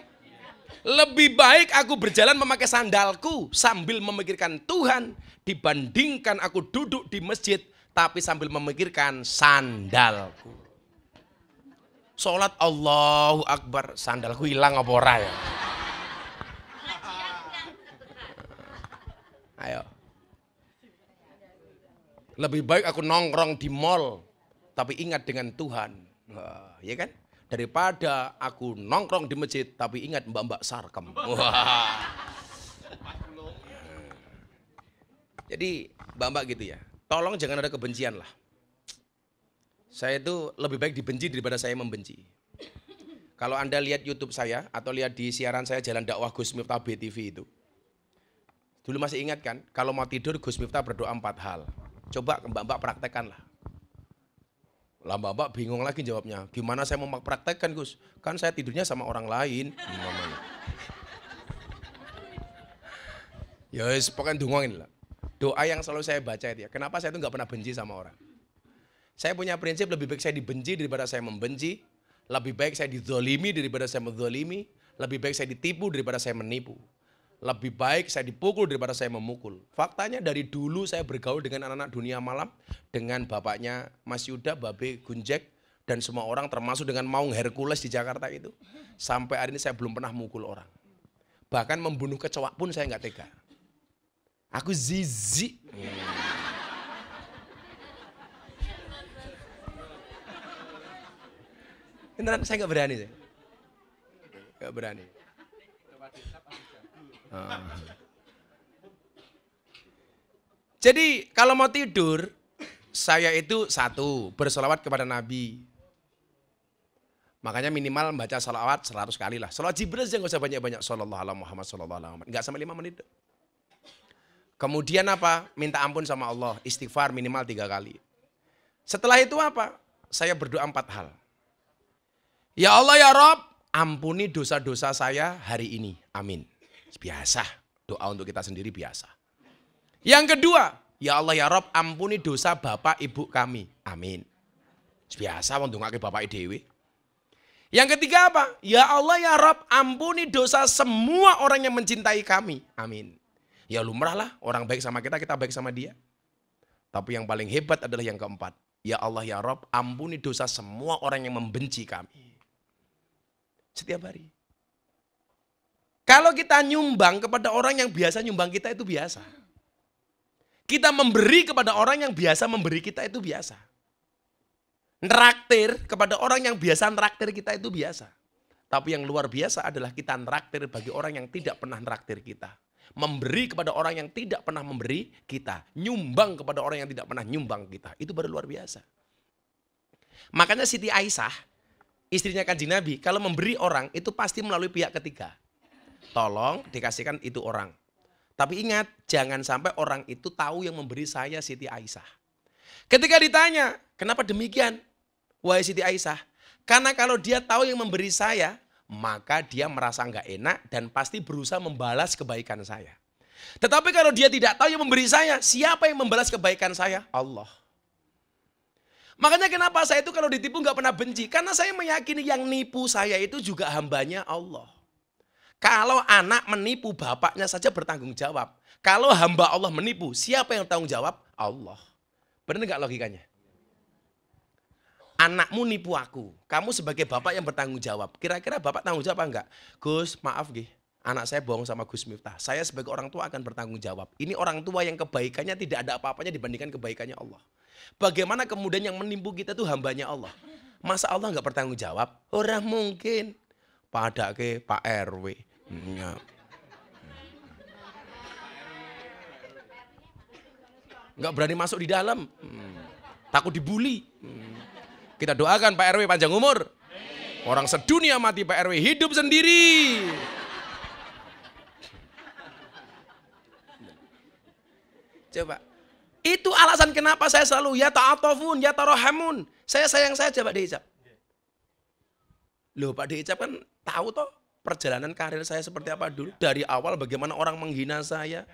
Lebih baik aku berjalan memakai sandalku sambil memikirkan Tuhan dibandingkan aku duduk di masjid tapi sambil memikirkan sandalku. Sholat Allahu Akbar, sandalku hilang apa ora ya? Ayo. Lebih baik aku nongkrong di mall tapi ingat dengan Tuhan. Wah, ya kan? Daripada aku nongkrong di masjid tapi ingat mbak-mbak sarkem. Wah. Jadi mbak-mbak gitu ya. Tolong jangan ada kebencian lah. Saya itu lebih baik dibenci daripada saya membenci. Kalau Anda lihat YouTube saya atau lihat di siaran saya Jalan Dakwah Gus Miftah BTV itu. Dulu masih ingat kan, kalau mau tidur Gus Miftah berdoa 4 hal. Coba mbak-mbak praktekkan lah. Lah mbak-mbak bingung lagi jawabnya. Gimana saya mau praktekkan Gus? Kan saya tidurnya sama orang lain. Ya pokoknya dungongin lah. Doa yang selalu saya baca itu ya. Kenapa saya itu nggak pernah benci sama orang? Saya punya prinsip lebih baik saya dibenci daripada saya membenci. Lebih baik saya dizolimi daripada saya menzolimi. Lebih baik saya ditipu daripada saya menipu. Lebih baik saya dipukul daripada saya memukul. Faktanya dari dulu saya bergaul dengan anak-anak dunia malam. Dengan bapaknya Mas Yuda, Babe Gunjek. Dan semua orang termasuk dengan Maung Hercules di Jakarta itu. Sampai hari ini saya belum pernah mukul orang. Bahkan membunuh kecoak pun saya nggak tega. Aku zizi. Beneran saya nggak berani saya. Nggak berani. Jadi kalau mau tidur, saya itu satu, berselawat kepada Nabi. Makanya minimal baca salawat 100 kali lah. Salawat Jibril aja nggak usah banyak-banyak. Sallallahu alaihi Muhammad sallallahu alaihi Muhammad. Nggak sampai 5 menit. Kemudian apa? Minta ampun sama Allah. Istighfar minimal 3 kali. Setelah itu apa? Saya berdoa 4 hal. Ya Allah ya Rob, ampuni dosa-dosa saya hari ini. Amin. Biasa. Doa untuk kita sendiri biasa. Yang kedua, ya Allah ya Rob, ampuni dosa bapak ibu kami. Amin. Biasa untuk ngake bapak dewe. Yang ketiga apa? Ya Allah ya Rob, ampuni dosa semua orang yang mencintai kami. Amin. Ya lumrah lah, orang baik sama kita, kita baik sama dia. Tapi yang paling hebat adalah yang keempat. Ya Allah ya Rob, ampuni dosa semua orang yang membenci kami. Setiap hari. Kalau kita nyumbang kepada orang yang biasa nyumbang kita itu biasa. Kita memberi kepada orang yang biasa memberi kita itu biasa. Neraktir kepada orang yang biasa neraktir kita itu biasa. Tapi yang luar biasa adalah kita neraktir bagi orang yang tidak pernah neraktir kita. Memberi kepada orang yang tidak pernah memberi kita. Nyumbang kepada orang yang tidak pernah nyumbang kita. Itu baru luar biasa. Makanya Siti Aisyah, istrinya Kanjeng Nabi, kalau memberi orang itu pasti melalui pihak ketiga. Tolong dikasihkan itu orang. Tapi ingat, jangan sampai orang itu tahu yang memberi saya Siti Aisyah. Ketika ditanya, kenapa demikian? Wahai Siti Aisyah, karena kalau dia tahu yang memberi saya, maka dia merasa nggak enak dan pasti berusaha membalas kebaikan saya. Tetapi kalau dia tidak tahu yang memberi saya, siapa yang membalas kebaikan saya? Allah. Makanya kenapa saya itu kalau ditipu nggak pernah benci? Karena saya meyakini yang nipu saya itu juga hambanya Allah. Kalau anak menipu bapaknya saja bertanggung jawab. Kalau hamba Allah menipu, siapa yang tanggung jawab? Allah. Benar nggak logikanya? Anakmu nipu aku, kamu sebagai bapak yang bertanggung jawab. Kira-kira bapak tanggung jawab enggak? Gus, maaf gih, anak saya bohong sama Gus Miftah. Saya sebagai orang tua akan bertanggung jawab. Ini orang tua yang kebaikannya tidak ada apa-apanya dibandingkan kebaikannya Allah. Bagaimana kemudian yang menipu kita itu hambanya Allah. Masa Allah nggak bertanggung jawab? Orang mungkin. Padake Pak RW. Nggak berani masuk di dalam. Takut dibully. Kita doakan Pak RW panjang umur. Orang sedunia mati Pak RW, hidup sendiri. Coba. Itu alasan kenapa saya selalu ya ta'atofun, ya tarohamun. Saya sayang saja Pak Deicap. Loh Pak Deicap kan tahu toh perjalanan karir saya seperti apa dulu. Dari awal bagaimana orang menghina saya.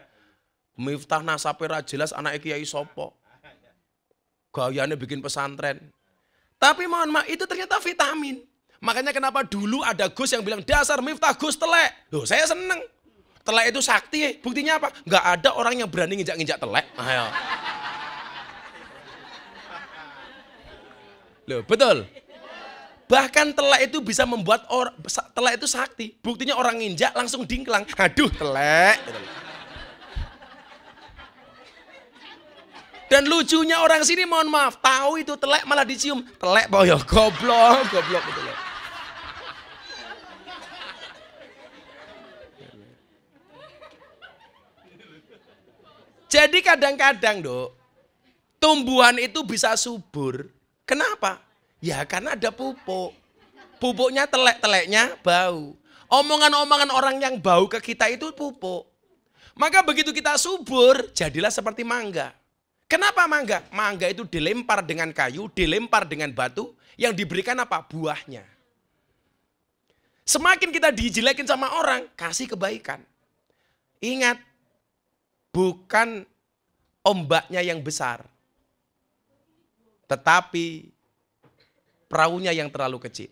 Miftah nasabe ra jelas anak Kiai sopo. Gayanya bikin pesantren. Tapi mohon maaf itu ternyata vitamin. Makanya kenapa dulu ada Gus yang bilang dasar Miftah Gus telek. Loh saya seneng. Telek itu sakti. Buktinya apa? Nggak ada orang yang berani nginjak-nginjak telek. Ayo. Loh betul. Bahkan telek itu bisa membuat telek itu sakti. Buktinya orang nginjak langsung dingklang. Aduh telek. Dan lucunya orang sini mohon maaf, tahu itu telek malah dicium. Telek boyo goblok betul. Jadi kadang-kadang Dok, tumbuhan itu bisa subur. Kenapa? Ya karena ada pupuk. Pupuknya teleknya bau. Omongan-omongan orang yang bau ke kita itu pupuk. Maka begitu kita subur, jadilah seperti mangga. Kenapa mangga? Mangga itu dilempar dengan kayu, dilempar dengan batu, yang diberikan apa? Buahnya. Semakin kita dijelekin sama orang, kasih kebaikan. Ingat, bukan ombaknya yang besar, tetapi perahunya yang terlalu kecil.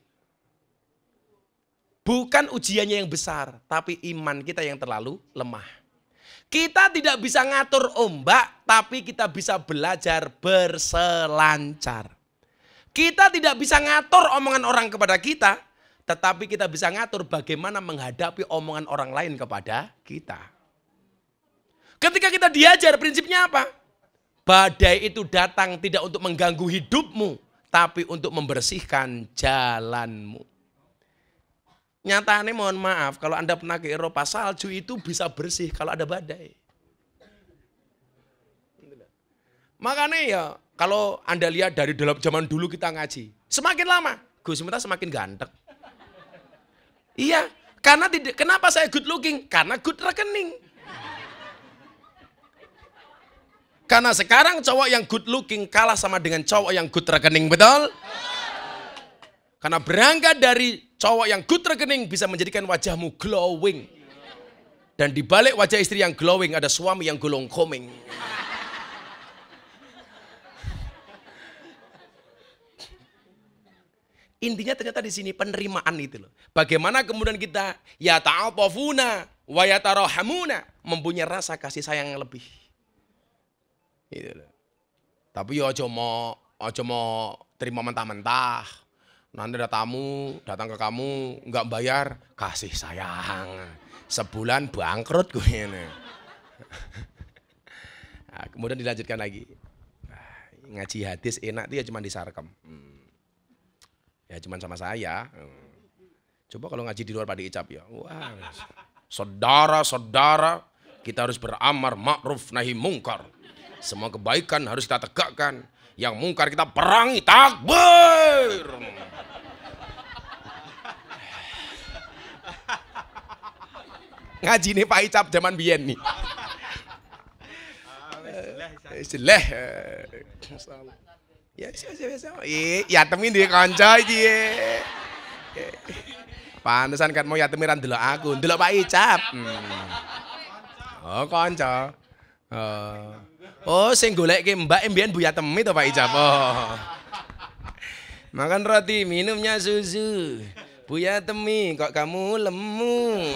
Bukan ujiannya yang besar, tapi iman kita yang terlalu lemah. Kita tidak bisa ngatur ombak, tapi kita bisa belajar berselancar. Kita tidak bisa ngatur omongan orang kepada kita, tetapi kita bisa ngatur bagaimana menghadapi omongan orang lain kepada kita. Ketika kita diajar prinsipnya apa? Badai itu datang tidak untuk mengganggu hidupmu, tapi untuk membersihkan jalanmu. Nyatanya mohon maaf, kalau Anda pernah ke Eropa, salju itu bisa bersih kalau ada badai. Makanya ya, kalau Anda lihat dari dalam zaman dulu kita ngaji, semakin lama, Gus Miftah semakin ganteng. Iya, karena kenapa saya good looking? Karena good rekening. Karena sekarang cowok yang good looking kalah sama dengan cowok yang good rekening, betul? Karena berangkat dari cowok yang good rekening bisa menjadikan wajahmu glowing. Dan di balik wajah istri yang glowing ada suami yang golong komeng. Intinya ternyata di sini penerimaan itu loh. Bagaimana kemudian kita ya ta'atafuna wa yatarohamuna, mempunyai rasa kasih sayang yang lebih. Gitu loh. Tapi ya aja mau terima mentah-mentah. Nanti ada tamu datang ke kamu nggak bayar, kasih sayang. Sebulan bangkrut gue ini. Nah, kemudian dilanjutkan lagi. Ngaji hadis enak dia cuma di Sarkem. Ya cuma sama saya. Coba kalau ngaji di luar Pak Deicap ya. Wah, saudara-saudara, kita harus beramar ma'ruf nahi mungkar. Semua kebaikan harus kita tegakkan. Yang mungkar kita perangi, takbir. Ngaji nih Pak Icap zaman biyen nih. Istilah. Ya biasa. Ya temin di kanca iki. Pantesan kan mau ya temiran delok aku, delok Pak Icap. Oh kanca. Oh sing goleke Mbak mbiyen Buya Temi to Pak Icap. Oh. Makan roti, minumnya susu. Buya Temi, kok kamu lemu?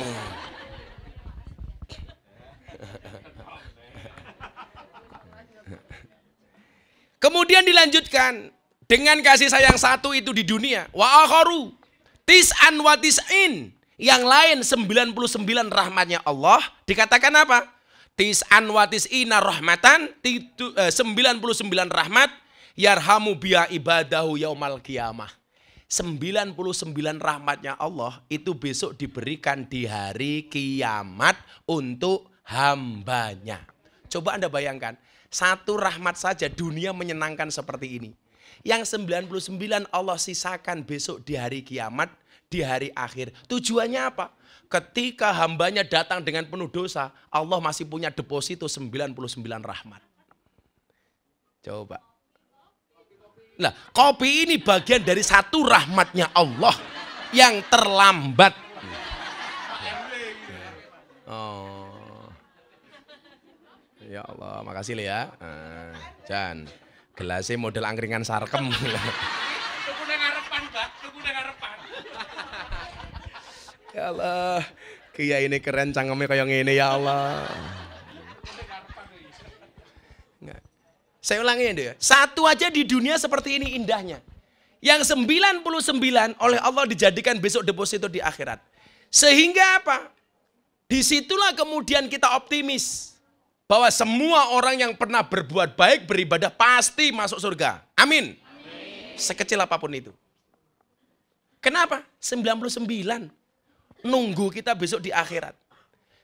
Kemudian dilanjutkan dengan kasih sayang satu itu di dunia. Wa akharu tis'an wa tis'in. Yang lain 99 rahmatnya Allah. Dikatakan apa? Tis'an wa tis'ina rahmatan. 99 rahmat yarhamu biya ibadahu yaumal qiyamah. 99 rahmatnya Allah itu besok diberikan di hari kiamat untuk hambanya. Coba Anda bayangkan, satu rahmat saja dunia menyenangkan seperti ini. Yang 99 Allah sisakan besok di hari kiamat, di hari akhir. Tujuannya apa? Ketika hambanya datang dengan penuh dosa, Allah masih punya deposito 99 rahmat. Coba. Nah, kopi ini bagian dari satu rahmatnya Allah yang terlambat. Oh. Ya Allah, makasih Le ya. Jan, gelasnya model angkringan sarkem. Ya Allah, Kiai ini keren cangkemnya kayak ngene ya Allah. Saya ulangi ya, satu aja di dunia seperti ini indahnya. Yang 99 oleh Allah dijadikan besok deposito di akhirat. Sehingga apa? Disitulah kemudian kita optimis. Bahwa semua orang yang pernah berbuat baik, beribadah pasti masuk surga. Amin. Sekecil apapun itu. Kenapa? 99. Nunggu kita besok di akhirat.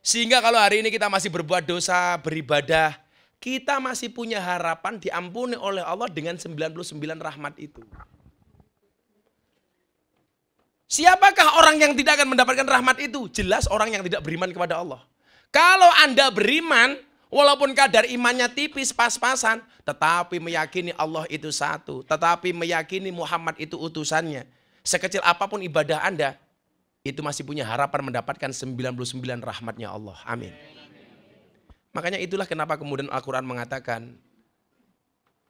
Sehingga kalau hari ini kita masih berbuat dosa, beribadah, kita masih punya harapan diampuni oleh Allah dengan 99 rahmat itu. Siapakah orang yang tidak akan mendapatkan rahmat itu? Jelas orang yang tidak beriman kepada Allah. Kalau Anda beriman, walaupun kadar imannya tipis, pas-pasan, tetapi meyakini Allah itu satu, tetapi meyakini Muhammad itu utusannya, sekecil apapun ibadah Anda, itu masih punya harapan mendapatkan 99 rahmatnya Allah. Amin. Makanya itulah kenapa kemudian Al-Quran mengatakan,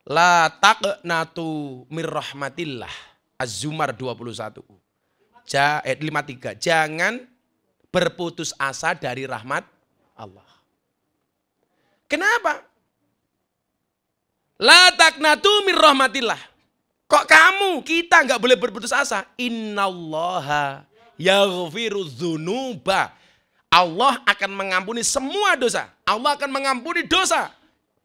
La taqnatu mir rahmatillah. Az-Zumar 21. Ayat 53. Jangan berputus asa dari rahmat Allah. Kenapa? La taqnatu mir rahmatillah. Kok kamu, kita nggak boleh berputus asa? Innallaha yaghfiru dzunuba. Allah akan mengampuni semua dosa. Allah akan mengampuni dosa.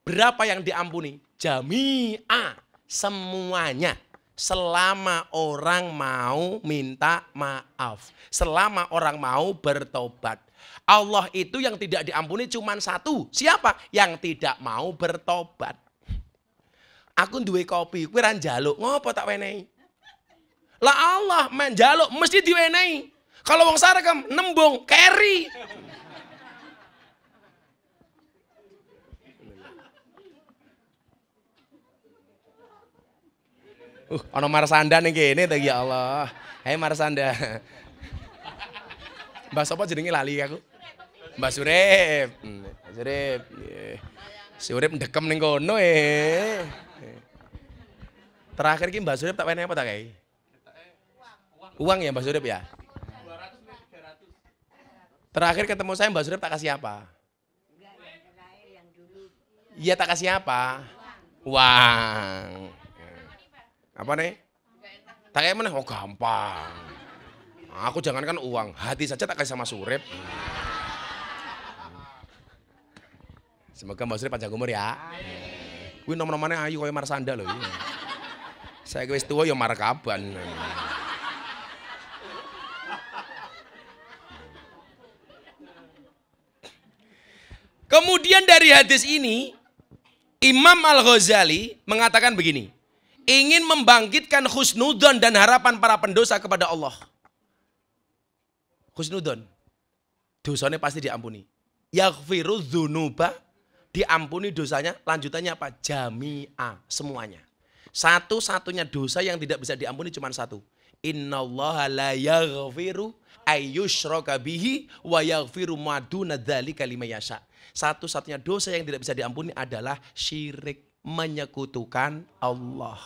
Berapa yang diampuni? Jami'a. Semuanya. Selama orang mau minta maaf. Selama orang mau bertobat. Allah itu yang tidak diampuni cuma satu. Siapa? Yang tidak mau bertobat. Aku duwe kopi, kowe ra njaluk, ngopo tak wenehi? Lah Allah menjaluk mesti diwenehi. Kalau wong sarkem nembung keri. Ana Marsanda ning kene ta ya Allah. Hei Marsanda. Mbah sapa jenenge lali aku? Mbah Surip. Mbah Surip. Surip ndekem ning kono Terakhir ki Mbah Surip tak wenehi apa tak kae? Uang ya Mbah Surip ya? Terakhir ketemu saya Mbak Surip tak kasih apa? Iya tak kasih apa? Uang. Apa nih? Tak kayak mana? Oh gampang. Aku jangankan uang, hati saja tak kasih sama Surip. Semoga Mbak Surip panjang umur ya. Kuwi nom-nomane ayu kaya Marsanda loh. Saya wis tuwa ya markaban. Kemudian dari hadis ini, Imam Al-Ghazali mengatakan begini, ingin membangkitkan husnudon dan harapan para pendosa kepada Allah. Husnudon, dosanya pasti diampuni. Yaghfiru dzunuba, diampuni dosanya, lanjutannya apa? Jami'a, semuanya. Satu-satunya dosa yang tidak bisa diampuni cuma satu. Innallaha la yaghfiru ayyushraka bihi wa yaghfiru ma duna dzalika liman yasha. Satu-satunya dosa yang tidak bisa diampuni adalah syirik, menyekutukan Allah.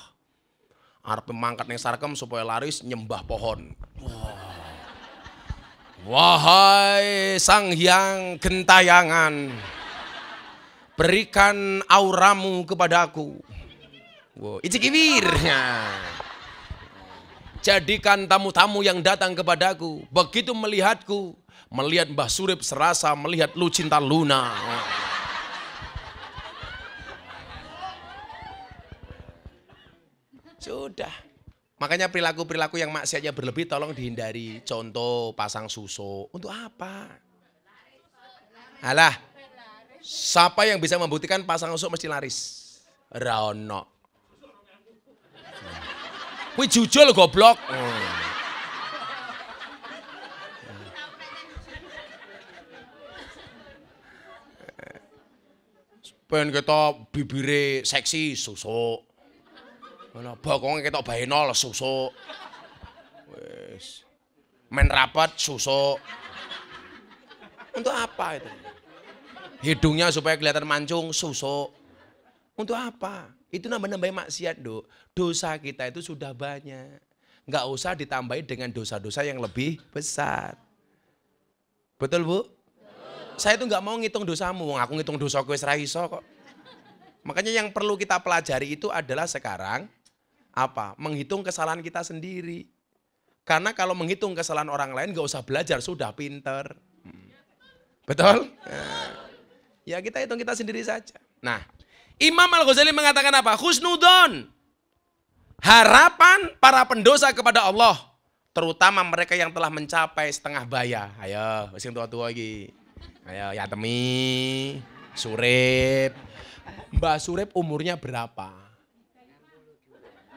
Arep mangkat ning sarkem supaya laris nyembah pohon. Wahai Sang Hyang Gentayangan, berikan auramu kepadaku. Wow, icikiwir. Jadikan tamu-tamu yang datang kepadaku, begitu melihatku, melihat Mbah Surip serasa melihat Lucinta Luna. Makanya perilaku-perilaku yang maksiatnya berlebih tolong dihindari. Contoh pasang susu. Untuk apa? Alah, siapa yang bisa membuktikan pasang susu mesti laris? Ra ono. Kuwi jujul goblok. Pengen ketok bibire seksi susuk. Ngono, bokonge ketok bahenol susuk. Wis. Men rapat susuk. Untuk apa itu? Hidungnya supaya kelihatan mancung susuk. Untuk apa? Itu nambah-nambah maksiat, Duk. Dosa kita itu sudah banyak. Enggak usah ditambahi dengan dosa-dosa yang lebih besar. Betul, Bu? Saya tuh nggak mau ngitung dosamu, aku ngitung dosaku wis ra iso kok. Makanya yang perlu kita pelajari itu adalah sekarang apa? Menghitung kesalahan kita sendiri. Karena kalau menghitung kesalahan orang lain nggak usah belajar, sudah pinter. Betul? Nah, ya kita hitung kita sendiri saja. Nah, Imam Al-Ghazali mengatakan apa? Husnudon. Harapan para pendosa kepada Allah, terutama mereka yang telah mencapai setengah baya. Ayo, masih tua-tua lagi. Ayo, Yatemi, Surip. Mbak Surip umurnya berapa?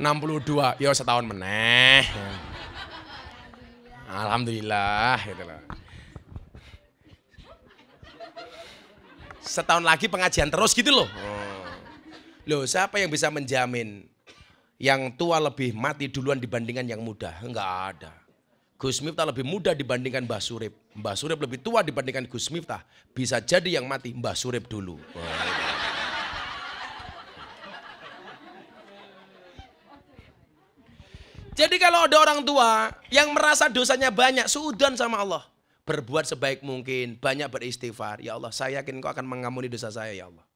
62. Ya setahun meneh. Alhamdulillah gitu loh. Setahun lagi pengajian terus gitu loh. Loh, siapa yang bisa menjamin yang tua lebih mati duluan dibandingkan yang muda? Enggak ada. Gus Miftah lebih muda dibandingkan Mbah Surip. Mbah Surip lebih tua dibandingkan Gus Miftah. Bisa jadi yang mati Mbah Surip dulu. Jadi kalau ada orang tua yang merasa dosanya banyak, suudzon sama Allah. Berbuat sebaik mungkin, banyak beristighfar. Ya Allah, saya yakin Engkau akan mengampuni dosa saya, ya Allah.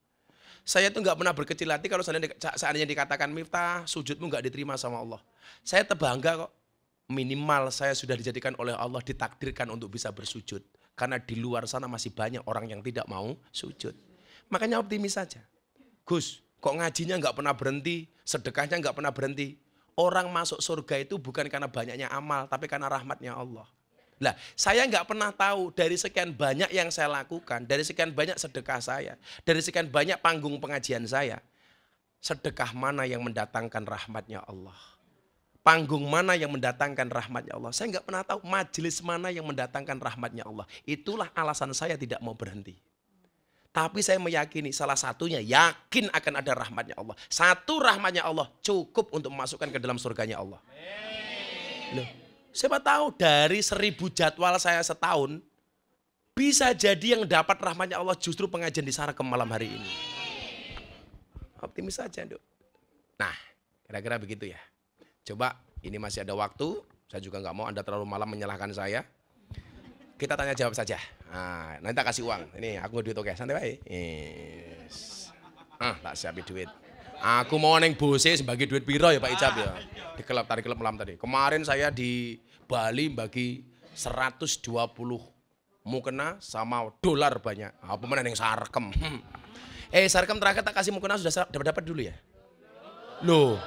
Saya tuh nggak pernah berkecil hati kalau seandainya dikatakan Miftah, sujudmu nggak diterima sama Allah. Saya terbangga kok. Minimal saya sudah dijadikan oleh Allah, ditakdirkan untuk bisa bersujud. Karena di luar sana masih banyak orang yang tidak mau sujud. Makanya optimis saja. Gus, kok ngajinya nggak pernah berhenti, sedekahnya nggak pernah berhenti. Orang masuk surga itu bukan karena banyaknya amal, tapi karena rahmatnya Allah. Lah, saya nggak pernah tahu dari sekian banyak yang saya lakukan, dari sekian banyak sedekah saya, dari sekian banyak panggung pengajian saya, sedekah mana yang mendatangkan rahmatnya Allah. Panggung mana yang mendatangkan rahmatnya Allah. Saya nggak pernah tahu majelis mana yang mendatangkan rahmatnya Allah. Itulah alasan saya tidak mau berhenti. Tapi saya meyakini salah satunya yakin akan ada rahmatnya Allah. Satu rahmatnya Allah cukup untuk memasukkan ke dalam surganya Allah. Loh, siapa tahu dari 1000 jadwal saya setahun, bisa jadi yang dapat rahmatnya Allah justru pengajian di Sarakem malam hari ini. Optimis saja, Dok. Nah, kira-kira begitu ya. Coba, ini masih ada waktu, saya juga nggak mau Anda terlalu malam menyalahkan saya. Kita tanya jawab saja. Nah, nanti tak kasih uang. Ini aku duit oke, santai baik. Yes. Tak siapin duit. Aku mau neng bose sebagai duit piro ya Pak Icap ya. Di klub malam tadi. Kemarin saya di Bali bagi 120 mukena sama dolar banyak. Apa mana neng Sarakem. Sarakem terakhir tak kasih mukena sudah dapat dulu ya? Loh.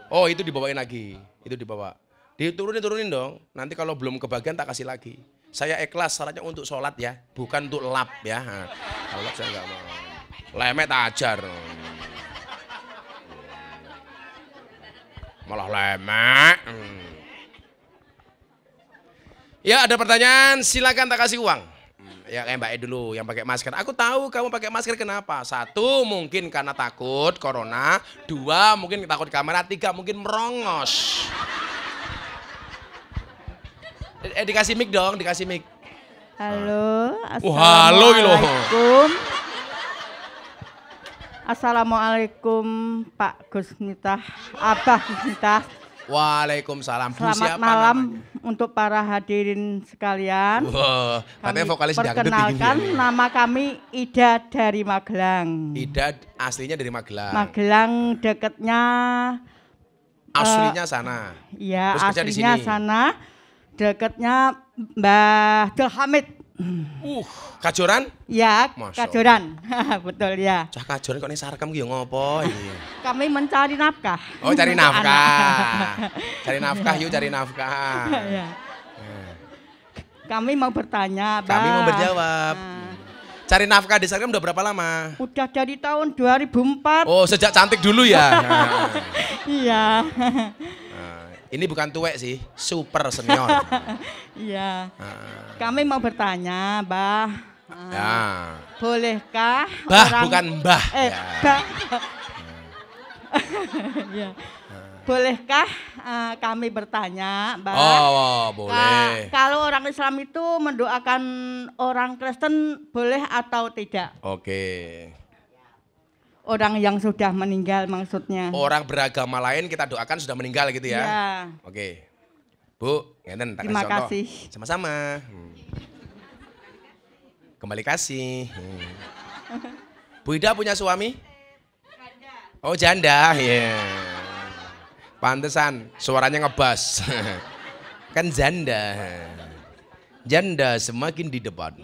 Oh itu dibawain lagi. Itu dibawa. Diturunin dong. Nanti kalau belum kebagian tak kasih lagi. Saya ikhlas syaratnya untuk sholat ya. Bukan untuk lap ya. Kalau lap saya nggak mau. Lemet ajar. Malah lemek. Ya ada pertanyaan silakan tak kasih uang. Ya kayak Mbak E dulu yang pakai masker. Aku tahu kamu pakai masker kenapa? 1 mungkin karena takut corona. 2 mungkin takut kamera. 3 mungkin merongos. Dikasih mic dong, dikasih mic. Halo, Assalamualaikum. Assalamualaikum Pak Gus Miftah, Abah Gus Miftah. Waalaikumsalam. Selamat malam untuk para hadirin sekalian. Wah, katanya vokalis dangdut perkenalkan ini. nama kami Ida dari Magelang. Ida aslinya dari Magelang. Magelang deketnya. Aslinya sana. Iya, terus kerja di aslinya sini. sana. Deketnya Mbah Dul Hamid. Kajoran? Ya, Masya kajoran. Betul ya. Cah kajoran kok ning Sarekam ki ya ngopo? Iya. Kami mencari nafkah. Oh, cari nafkah. Cari nafkah yuk, cari nafkah. Ya. Kami mau bertanya, Mbak. Kami mau berjawab. Cari nafkah di Sarekam udah berapa lama? Udah dari tahun 2004. Oh, sejak cantik dulu ya. Iya. Ini bukan tuwek sih, super senior. Iya. Kami mau bertanya, Mbah. Ya. Bolehkah Bah, orang bukan mbah. Ya. Mbah. Ya. Bolehkah kami bertanya, Mbah? Oh, boleh. Kalau orang Islam itu mendoakan orang Kristen boleh atau tidak? Oke. Orang yang sudah meninggal maksudnya. Orang beragama lain kita doakan sudah meninggal gitu ya? Ya. Oke. Bu, ngeten tak Terima contoh. kasih. Sama-sama. Kembali kasih. Bu Ida punya suami? Janda. Oh, janda. Iya. Pantesan suaranya ngebas. Kan janda. Janda semakin di depan.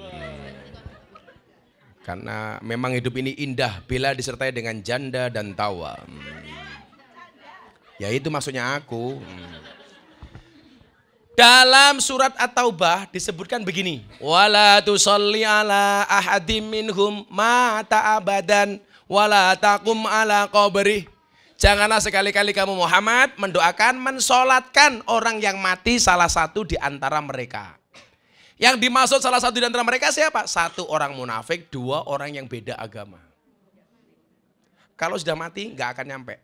Karena memang hidup ini indah bila disertai dengan janda dan tawa. Ya itu maksudnya aku. Dalam surat At-Taubah disebutkan begini. Wala tusalli ala ahadim minhum mata abadan wala taqum ala qabrih. Janganlah sekali-kali kamu Muhammad mendoakan, mensolatkan orang yang mati salah satu di antara mereka. Yang dimaksud salah satu di antara mereka siapa? Satu orang munafik, dua orang yang beda agama. Kalau sudah mati nggak akan nyampe.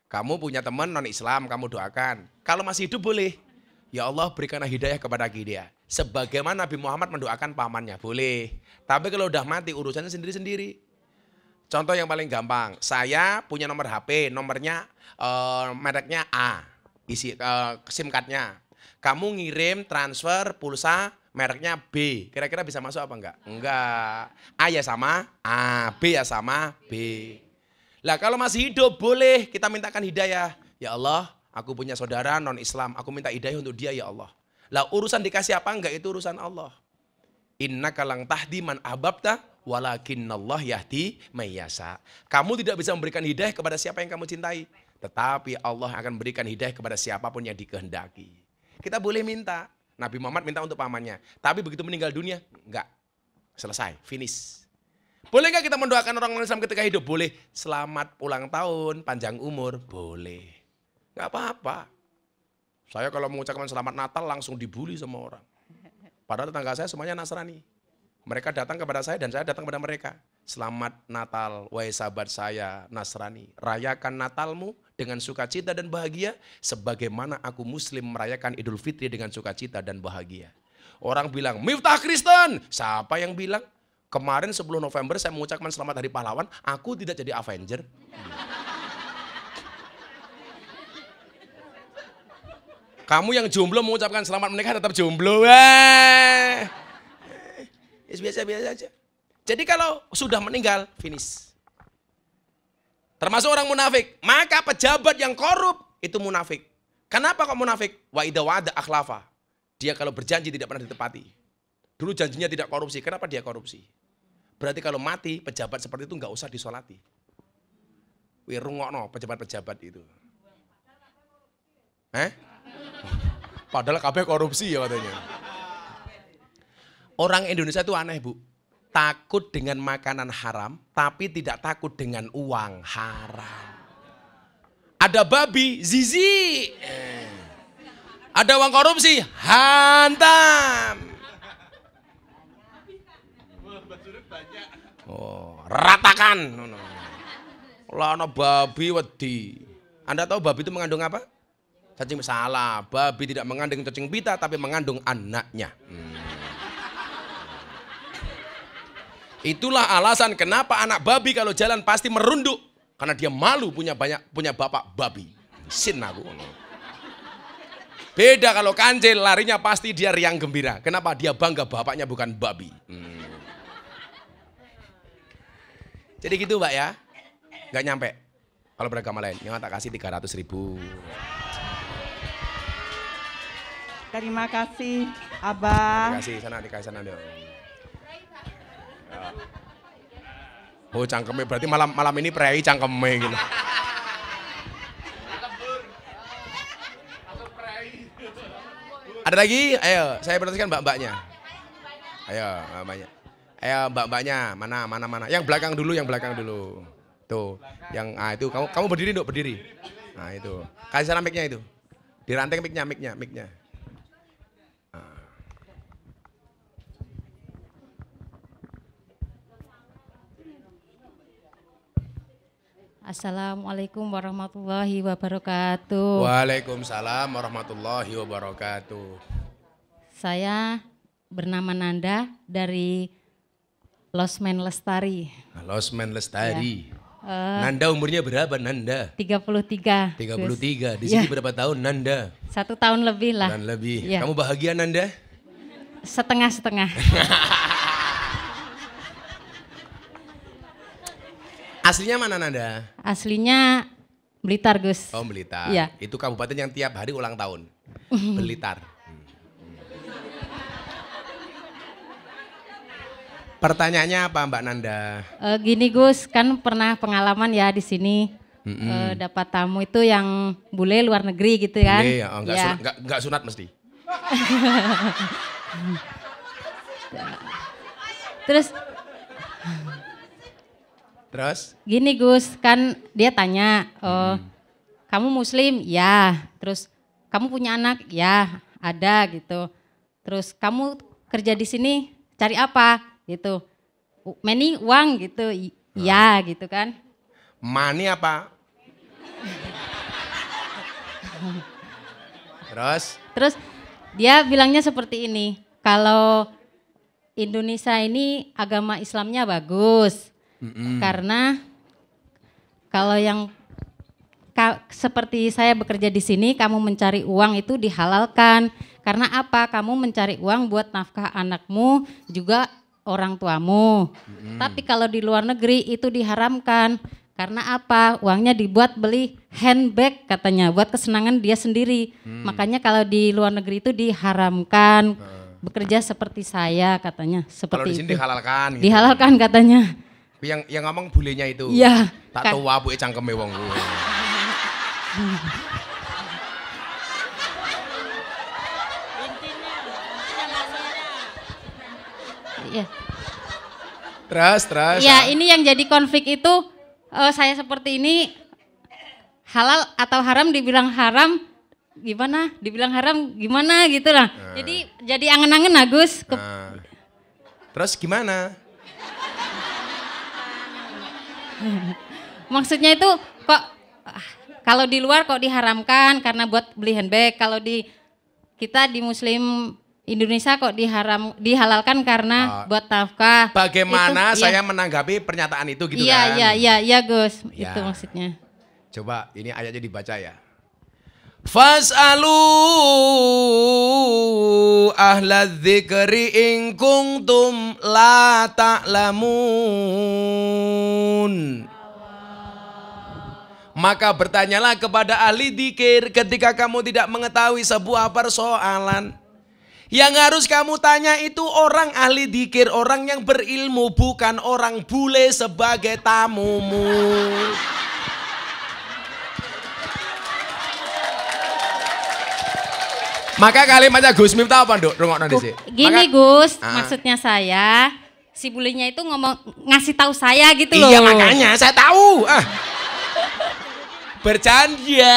Kamu punya teman non-Islam, kamu doakan. Kalau masih hidup boleh. Ya Allah berikanlah hidayah kepada dia. Sebagaimana Nabi Muhammad mendoakan pamannya, boleh. Tapi kalau udah mati urusannya sendiri-sendiri. Contoh yang paling gampang, saya punya nomor HP, nomornya mereknya A, isi SIM cardnya. Kamu ngirim transfer pulsa mereknya B, kira-kira bisa masuk apa enggak? Enggak. A ya sama A, B ya sama B. Lah kalau masih hidup boleh kita mintakan hidayah. Ya Allah, aku punya saudara non-Islam, aku minta hidayah untuk dia ya Allah. Lah urusan dikasih apa enggak itu urusan Allah. Innaka lang tahdi man ahbabta walakinnallah yahdi may yasha. Kamu tidak bisa memberikan hidayah kepada siapa yang kamu cintai, tetapi Allah akan berikan hidayah kepada siapapun yang dikehendaki. Kita boleh minta. Nabi Muhammad minta untuk pamannya. Tapi begitu meninggal dunia, enggak. Selesai, finish. Boleh enggak kita mendoakan orang Islam ketika hidup? Boleh. Selamat ulang tahun, panjang umur, boleh. Enggak apa-apa. Saya kalau mengucapkan selamat Natal langsung dibully sama orang. Padahal tetangga saya semuanya Nasrani. Mereka datang kepada saya dan saya datang kepada mereka. Selamat Natal, wahai sahabat saya Nasrani. Rayakan Natalmu dengan sukacita dan bahagia. Sebagaimana aku Muslim merayakan Idul Fitri dengan sukacita dan bahagia. Orang bilang, Miftah Kristen. Siapa yang bilang? Kemarin 10 November saya mengucapkan selamat hari pahlawan. Aku tidak jadi Avenger. Kamu yang jomblo mengucapkan selamat menikah tetap jomblo. Biasa-biasa aja. Jadi kalau sudah meninggal, finish. Termasuk orang munafik. Maka pejabat yang korup itu munafik. Kenapa kok munafik? Wa idza wa'ada akhlafa. Dia kalau berjanji tidak pernah ditepati. Dulu janjinya tidak korupsi. Kenapa dia korupsi? Berarti kalau mati pejabat seperti itu nggak usah disolati. Wirungokno pejabat-pejabat itu. Padahal kabeh korupsi ya katanya. Orang Indonesia itu aneh Bu. Takut dengan makanan haram, tapi tidak takut dengan uang haram. Ada babi, zizi. Ada uang korupsi, hantam. Oh, ratakan. Lah ana babi wedi. Anda tahu babi itu mengandung apa? Cacing. Salah, babi tidak mengandung cacing pita tapi mengandung anaknya. Itulah alasan kenapa anak babi kalau jalan pasti merunduk. Karena dia malu punya bapak babi. Sin aku. Beda kalau kancil, larinya pasti dia riang gembira. Kenapa? Dia bangga bapaknya bukan babi. Jadi gitu Mbak ya. Gak nyampe. Kalau beragama lain, yang tak kasih 300.000. Terima kasih, Abah. Dikasih sana dong. Ya. Oh cangkeme, berarti malam ini prei cangkeme gitu. Ada lagi? Ayo, saya perhatikan mbak-mbaknya. Ayo, mbak-mbaknya. Ayo, mbak-mbaknya, mana. Yang belakang dulu. Tuh, yang itu kamu berdiri, Dok, berdiri. Nah, itu. Kasih sana mic-nya itu. Diranteng mic-nya. Assalamualaikum warahmatullahi wabarakatuh. Waalaikumsalam warahmatullahi wabarakatuh. Saya bernama Nanda dari Losmen Lestari. Losmen Lestari. Nanda umurnya berapa, Nanda? 33. 33. Di sini berapa tahun, Nanda? 1 tahun lebih lah. Dan lebih. Ya. Kamu bahagia, Nanda? Setengah-setengah. Aslinya mana, Nanda? Aslinya Blitar, Gus. Oh, Blitar. Iya. Itu kabupaten yang tiap hari ulang tahun. Blitar. Pertanyaannya apa, Mbak Nanda? Gini Gus, kan pernah pengalaman ya di sini. Dapat tamu itu yang bule luar negeri gitu kan. Bule, enggak ya. sunat mesti. Terus? Gini Gus, kan dia tanya, kamu muslim? Ya. Terus kamu punya anak? Ya, ada gitu. Terus kamu kerja di sini cari apa? Gitu. Money, uang gitu. Ya, gitu kan. Money apa? Terus dia bilangnya seperti ini, kalau Indonesia ini agama Islamnya bagus. Karena kalau yang seperti saya bekerja di sini, kamu mencari uang itu dihalalkan. Karena apa? Kamu mencari uang buat nafkah anakmu, juga orang tuamu. Tapi kalau di luar negeri itu diharamkan. Karena apa? Uangnya dibuat beli handbag katanya, buat kesenangan dia sendiri. Makanya kalau di luar negeri itu diharamkan. Bekerja seperti saya katanya, seperti kalau di sini itu. dihalalkan. Gitu. Dihalalkan katanya. Yang ngomong bulenya itu. Iya. Tak tahu wabu cangkeme wong. Iya. Terus. Ya, ini yang jadi konflik itu saya seperti ini halal atau haram, dibilang haram gimana? Dibilang haram gimana gitu lah. Jadi angen-angen Agus. Terus gimana? Maksudnya itu kok kalau di luar kok diharamkan karena buat beli handbag, kalau kita di Muslim Indonesia kok dihalalkan karena buat nafkah. Bagaimana itu, saya menanggapi pernyataan itu gitu kan? Iya Gus, Ya. itu maksudnya. Coba ini ayatnya dibaca ya. Fas'alu ahla dzikri in kuntum la ta'lamun. Maka bertanyalah kepada ahli dzikir ketika kamu tidak mengetahui sebuah persoalan. Yang harus kamu tanya itu orang ahli dzikir, orang yang berilmu, bukan orang bule sebagai tamumu. Maka kalimatnya Gus Miftah apa, Nduk? Rungokno dhisik. Gini Gus, maksudnya saya si bulinya itu ngasih tahu saya gitu loh. Iya makanya saya tahu. Bercanda.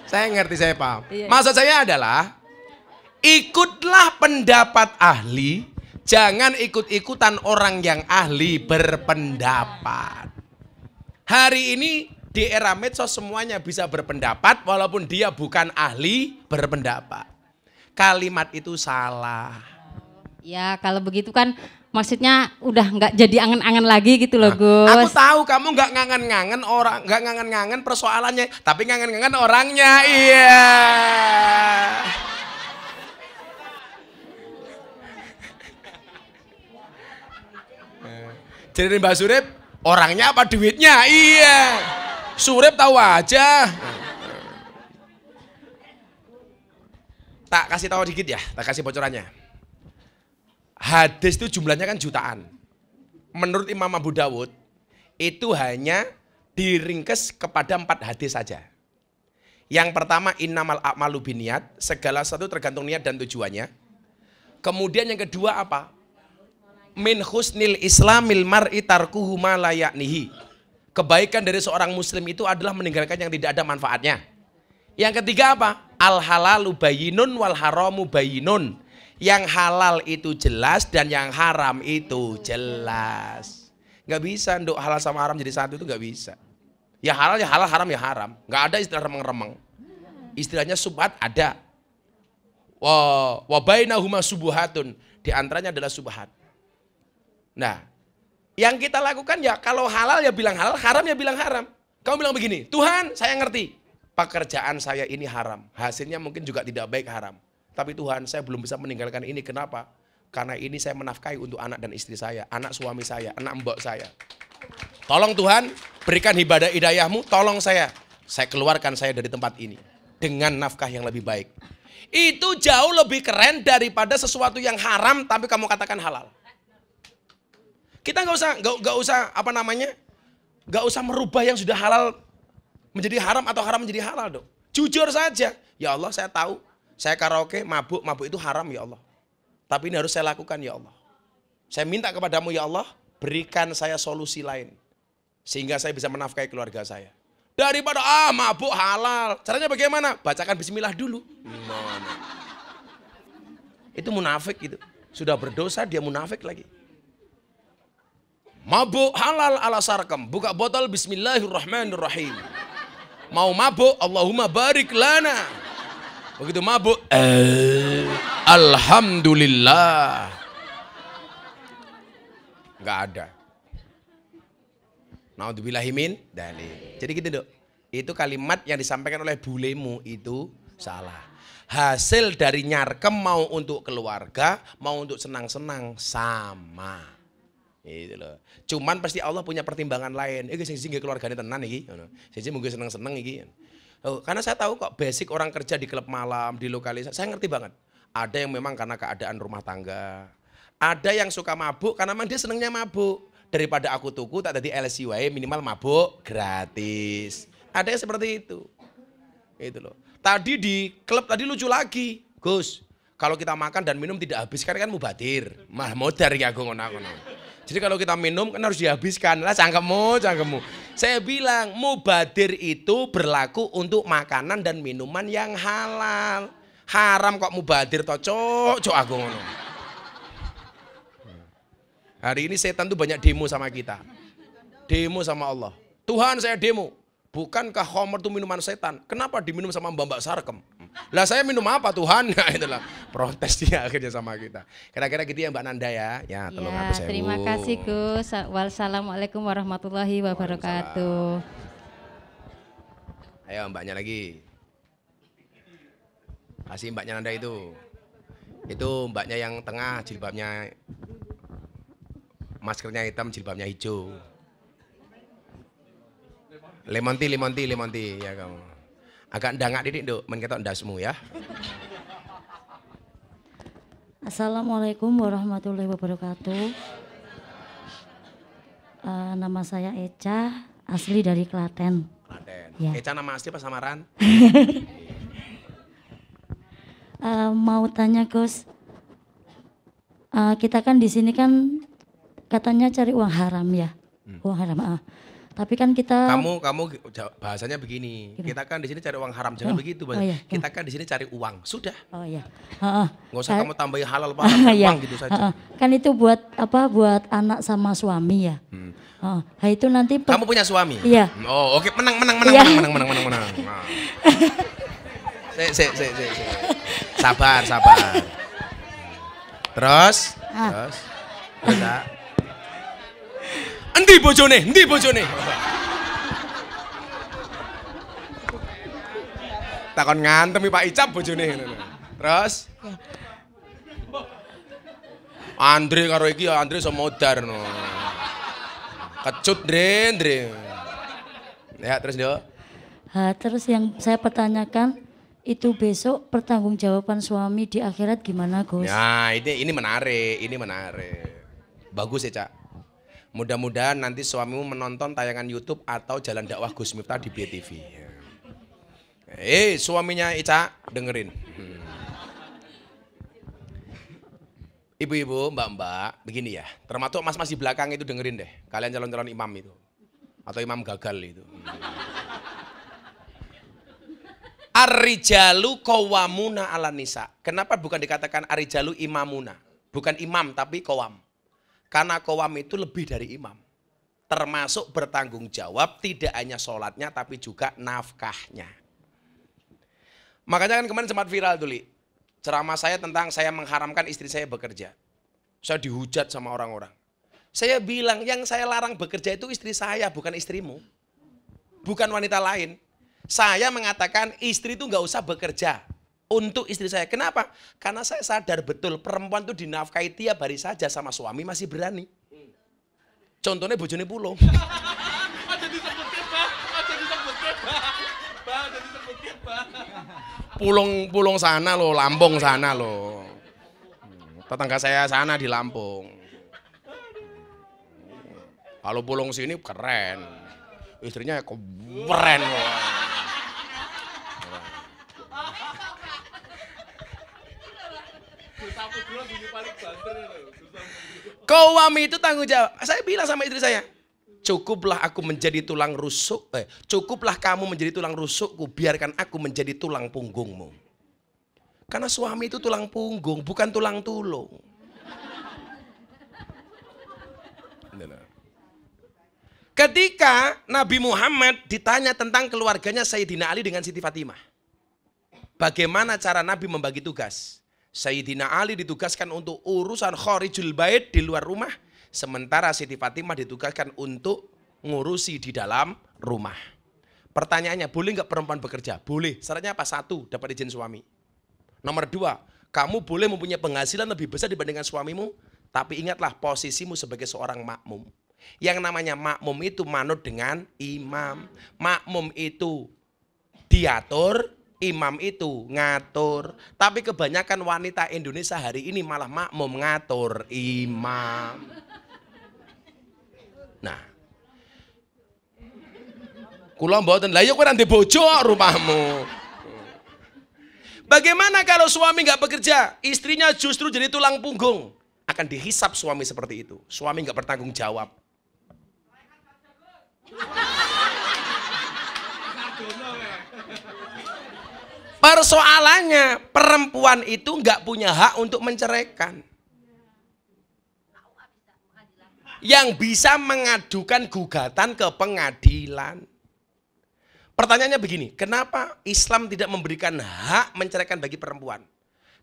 Saya ngerti, saya paham. Iya. Maksud saya adalah ikutlah pendapat ahli, jangan ikut-ikutan orang yang ahli berpendapat. Hari ini di era medsos semuanya bisa berpendapat walaupun dia bukan ahli berpendapat. Kalimat itu salah. Ya kalau begitu kan maksudnya udah nggak jadi angen-angen lagi gitu loh Gus. Aku tahu kamu nggak ngangen-ngangen orang, nggak ngangen-ngangen persoalannya, tapi ngangen-ngangen orangnya. Iya. Jadi Mbak Surip, orangnya apa duitnya? Iya. Surip tahu aja. tak kasih tahu dikit ya, tak kasih bocorannya. Hadis itu jumlahnya kan jutaan. Menurut Imam Abu Dawud, itu hanya diringkes kepada 4 hadis saja. Yang pertama, innamal a'malu binniyat, segala sesuatu tergantung niat dan tujuannya. Kemudian yang kedua apa? Min husnil islamil mar'i tarkuhu ma la ya'nihi. Kebaikan dari seorang muslim itu adalah meninggalkan yang tidak ada manfaatnya. Yang ketiga apa? Al halalu bayyinun wal haramu bayyinun. Yang halal itu jelas dan yang haram itu jelas. Nggak bisa nduk halal sama haram jadi satu, itu nggak bisa. Ya halal, haram ya haram. Nggak ada istilah remeng-remeng. Istilahnya subhat ada. Wa bainahuma subuhatun. Di antaranya adalah subhat. Nah, yang kita lakukan ya kalau halal ya bilang halal, haram ya bilang haram. Kamu bilang begini, Tuhan saya ngerti pekerjaan saya ini haram. Hasilnya mungkin juga tidak baik, haram. Tapi Tuhan, saya belum bisa meninggalkan ini. Kenapa? Karena ini saya menafkahi untuk anak dan istri saya, anak suami saya, anak mbok saya. Tolong Tuhan, berikan hidayahmu, tolong saya keluarkan saya dari tempat ini dengan nafkah yang lebih baik. Itu jauh lebih keren daripada sesuatu yang haram tapi kamu katakan halal. Kita nggak usah merubah yang sudah halal menjadi haram atau haram menjadi halal, dong. Jujur saja, ya Allah saya tahu. Saya karaoke, mabuk itu haram ya Allah. Tapi ini harus saya lakukan ya Allah. Saya minta kepadamu ya Allah, berikan saya solusi lain. Sehingga saya bisa menafkahi keluarga saya. Daripada mabuk halal. Caranya bagaimana? Bacakan bismillah dulu. Itu munafik itu. Sudah berdosa dia munafik lagi. Mabuk halal ala sarkam. Buka botol bismillahirrahmanirrahim. Mau mabuk Allahumma barik lana. Begitu mabuk, alhamdulillah. Enggak ada. Naudzubillahi min dzalik. Jadi gitu, Dok. Itu kalimat yang disampaikan oleh bulemu itu salah. Hasil dari nyarkem mau untuk keluarga, mau untuk senang-senang sama. Gitu loh. Cuman pasti Allah punya pertimbangan lain. Sing keluargane tenan iki, ngono. Sing mungkin seneng-seneng iki. Karena saya tahu kok basic orang kerja di klub malam, di lokalisasi, saya ngerti banget. Ada yang memang karena keadaan rumah tangga. Ada yang suka mabuk karena memang dia senangnya mabuk. Daripada aku tuku tak tadi LCY minimal mabuk gratis. Ada yang seperti itu. Itu loh. Tadi di klub tadi lucu lagi. Gus, kalau kita makan dan minum tidak habis kan mubadir. Mah modar ya aku ngono-ngono. Jadi kalau kita minum kan harus dihabiskan. Lah cangkemmu. Saya bilang mubadir itu berlaku untuk makanan dan minuman yang halal. Haram kok mubadir toh, cok aku ngono. Hari ini setan tuh banyak demo sama kita. Demo sama Allah. Tuhan saya demo. Bukankah khamr itu minuman setan? Kenapa diminum sama Mbak Sarkem? Lah saya minum apa Tuhan? Nah itulah protes dia akhirnya sama kita. Kira-kira gitu ya Mbak Nanda ya. Ya tolong aku sewu. Terima kasih Gus. Wassalamualaikum warahmatullahi wabarakatuh. Ayo Mbaknya lagi. Kasih Mbaknya Nanda itu. Itu Mbaknya yang tengah jilbabnya maskernya hitam, jilbabnya hijau. Lemonti ya kamu. Agak ndangak didik Duk, men ketok ndasmu ya. Assalamualaikum warahmatullahi wabarakatuh. Nama saya Eca, asli dari Klaten. Klaten. Ya. Eca nama asli apa samaran? Mau tanya Gus, kita kan di sini kan katanya cari uang haram ya, uang haram. Tapi kan kita kamu bahasanya begini. Kita kan di sini cari uang haram, jangan begitu. Iya. Kita kan di sini cari uang, sudah. Oh iya. Nggak usah kamu tambahin halal uang iya. gitu saja. Kan itu buat apa? Buat anak sama suami ya. Itu nanti. Kamu punya suami? Iya. Oh oke, menang. Nah. Sabar. Terus. Endi bojone? Takon ngantem Pak Icap bojone. Terus? Andre karo iki ya Andre iso modar no. Kecut Andre. Ya terus Dok. Terus yang saya pertanyakan itu besok pertanggungjawaban suami di akhirat gimana, Gus? Nah, ini menarik, ini menarik. Bagus ya, Cak. Mudah-mudahan nanti suamimu menonton tayangan YouTube atau Jalan Dakwah Gus Miftah di BTV. Suaminya Ica dengerin. Ibu-ibu, mbak-mbak, begini ya. Termasuk mas-mas di belakang itu dengerin deh. Kalian calon-calon imam itu. Atau imam gagal itu. Ar-rijalu qawwamuna 'alan nisa. Kenapa bukan dikatakan ar-rijalu imamuna? Bukan imam tapi qawwam. Karena qawwam itu lebih dari imam. Termasuk bertanggung jawab tidak hanya sholatnya tapi juga nafkahnya. Makanya kan kemarin sempat viral tuh, Li. Ceramah saya tentang saya mengharamkan istri saya bekerja. Saya dihujat sama orang-orang. Saya bilang yang saya larang bekerja itu istri saya, bukan istrimu. Bukan wanita lain. Saya mengatakan istri itu nggak usah bekerja untuk istri saya. Kenapa? Karena saya sadar betul perempuan itu dinafkahi tiap hari saja sama suami masih berani. Contohnya bojone Pulung. Pulung sana loh, Lampung sana loh. Tetangga saya sana di Lampung. Kalau Pulung sini keren. Istrinya keren loh. Qawwam itu tanggung jawab. Saya bilang sama istri saya, cukuplah aku menjadi tulang rusuk, cukuplah kamu menjadi tulang rusukku, biarkan aku menjadi tulang punggungmu. Karena suami itu tulang punggung, bukan tulang tulung. Ketika Nabi Muhammad ditanya tentang keluarganya Sayyidina Ali dengan Siti Fatimah. Bagaimana cara Nabi membagi tugas? Sayyidina Ali ditugaskan untuk urusan khorijul bait di luar rumah. Sementara Siti Fatimah ditugaskan untuk ngurusi di dalam rumah. Pertanyaannya, boleh nggak perempuan bekerja? Boleh. Syaratnya apa? 1, dapat izin suami. Nomor 2, kamu boleh mempunyai penghasilan lebih besar dibandingkan suamimu. Tapi ingatlah posisimu sebagai seorang makmum. Yang namanya makmum itu manut dengan imam. Makmum itu diatur, imam itu ngatur. Tapi kebanyakan wanita Indonesia hari ini malah makmum ngatur imam. Nah, kula mboten, lah ya kowe nanti bojo rumahmu. Bagaimana kalau suami nggak bekerja, istrinya justru jadi tulang punggung? Akan dihisap suami seperti itu. Suami nggak bertanggung jawab. Persoalannya perempuan itu nggak punya hak untuk menceraikan. Yang bisa mengadukan gugatan ke pengadilan. Pertanyaannya begini, kenapa Islam tidak memberikan hak menceraikan bagi perempuan?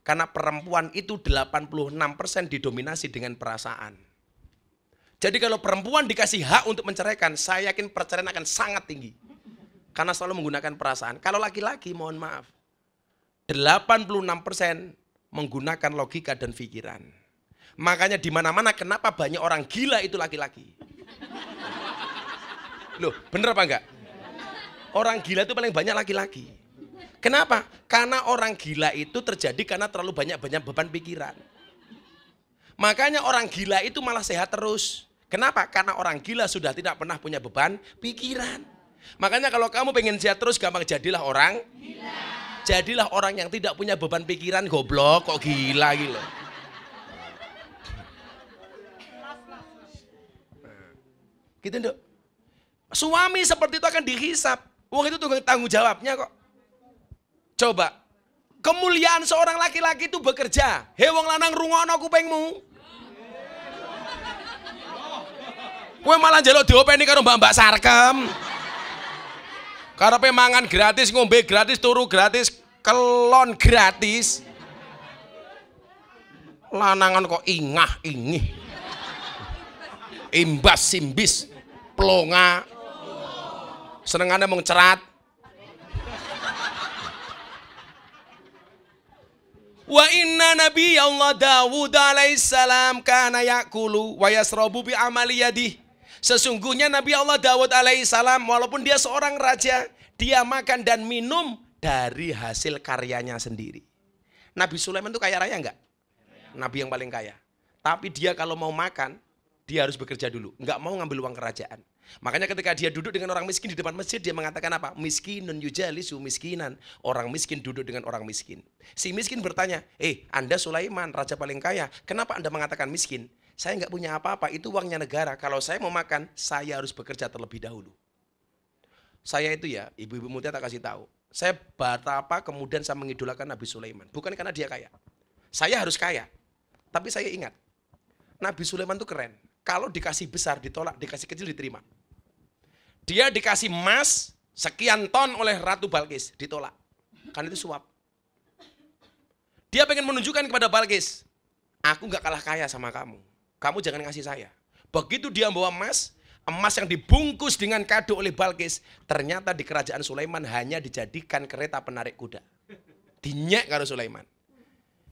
Karena perempuan itu 86% didominasi dengan perasaan. Jadi kalau perempuan dikasih hak untuk menceraikan, saya yakin perceraian akan sangat tinggi. Karena selalu menggunakan perasaan. Kalau laki-laki, mohon maaf, 86% menggunakan logika dan pikiran. Makanya di mana-mana kenapa banyak orang gila itu laki-laki. Loh, bener apa enggak? Orang gila itu paling banyak laki-laki. Kenapa? Karena orang gila itu terjadi karena terlalu banyak beban pikiran. Makanya orang gila itu malah sehat terus. Kenapa? Karena orang gila sudah tidak pernah punya beban pikiran. Makanya kalau kamu pengen sehat terus, gampang jadilah orang gila. Jadilah orang yang tidak punya beban pikiran, goblok, kok gila gitu. Gitu Nduk. Suami seperti itu akan dihisap. Wong itu tanggung jawabnya kok. Coba, kemuliaan seorang laki-laki itu bekerja. Hei wong lanang rungokno kupingmu. Kowe malah njaluk diopeni karo mbak-mbak sarkem. Karepe mangan gratis, ngombe gratis, turu gratis, kelon gratis. Lanangan kok ingah-ingih. Imbas simbis, plonga. Senengane mung cerat. Wa inna nabi Allah Dawud alaihissalam kana yakulu wa yasrabu bi amali yadih. Sesungguhnya Nabi Allah Dawud alaihissalam walaupun dia seorang raja, dia makan dan minum dari hasil karyanya sendiri. Nabi Sulaiman itu kaya raya enggak? Nabi yang paling kaya. Tapi dia kalau mau makan, dia harus bekerja dulu. Enggak mau ngambil uang kerajaan. Makanya ketika dia duduk dengan orang miskin di depan masjid, dia mengatakan apa? Miskinun yujalisu miskinan. Orang miskin duduk dengan orang miskin. Si miskin bertanya, Anda Sulaiman, raja paling kaya, kenapa Anda mengatakan miskin? Saya enggak punya apa-apa, itu uangnya negara. Kalau saya mau makan, saya harus bekerja terlebih dahulu. Saya itu ya, ibu-ibu muda tak kasih tahu. Saya betapa kemudian saya mengidolakan Nabi Sulaiman. Bukan karena dia kaya. Saya harus kaya. Tapi saya ingat, Nabi Sulaiman itu keren. Kalau dikasih besar ditolak, dikasih kecil diterima. Dia dikasih emas sekian ton oleh Ratu Balkis, ditolak. Kan itu suap. Dia pengen menunjukkan kepada Balkis, aku gak kalah kaya sama kamu. Kamu jangan ngasih saya. Begitu dia bawa emas yang dibungkus dengan kado oleh Balkis, ternyata di kerajaan Sulaiman hanya dijadikan kereta penarik kuda. Dinyek karo Sulaiman.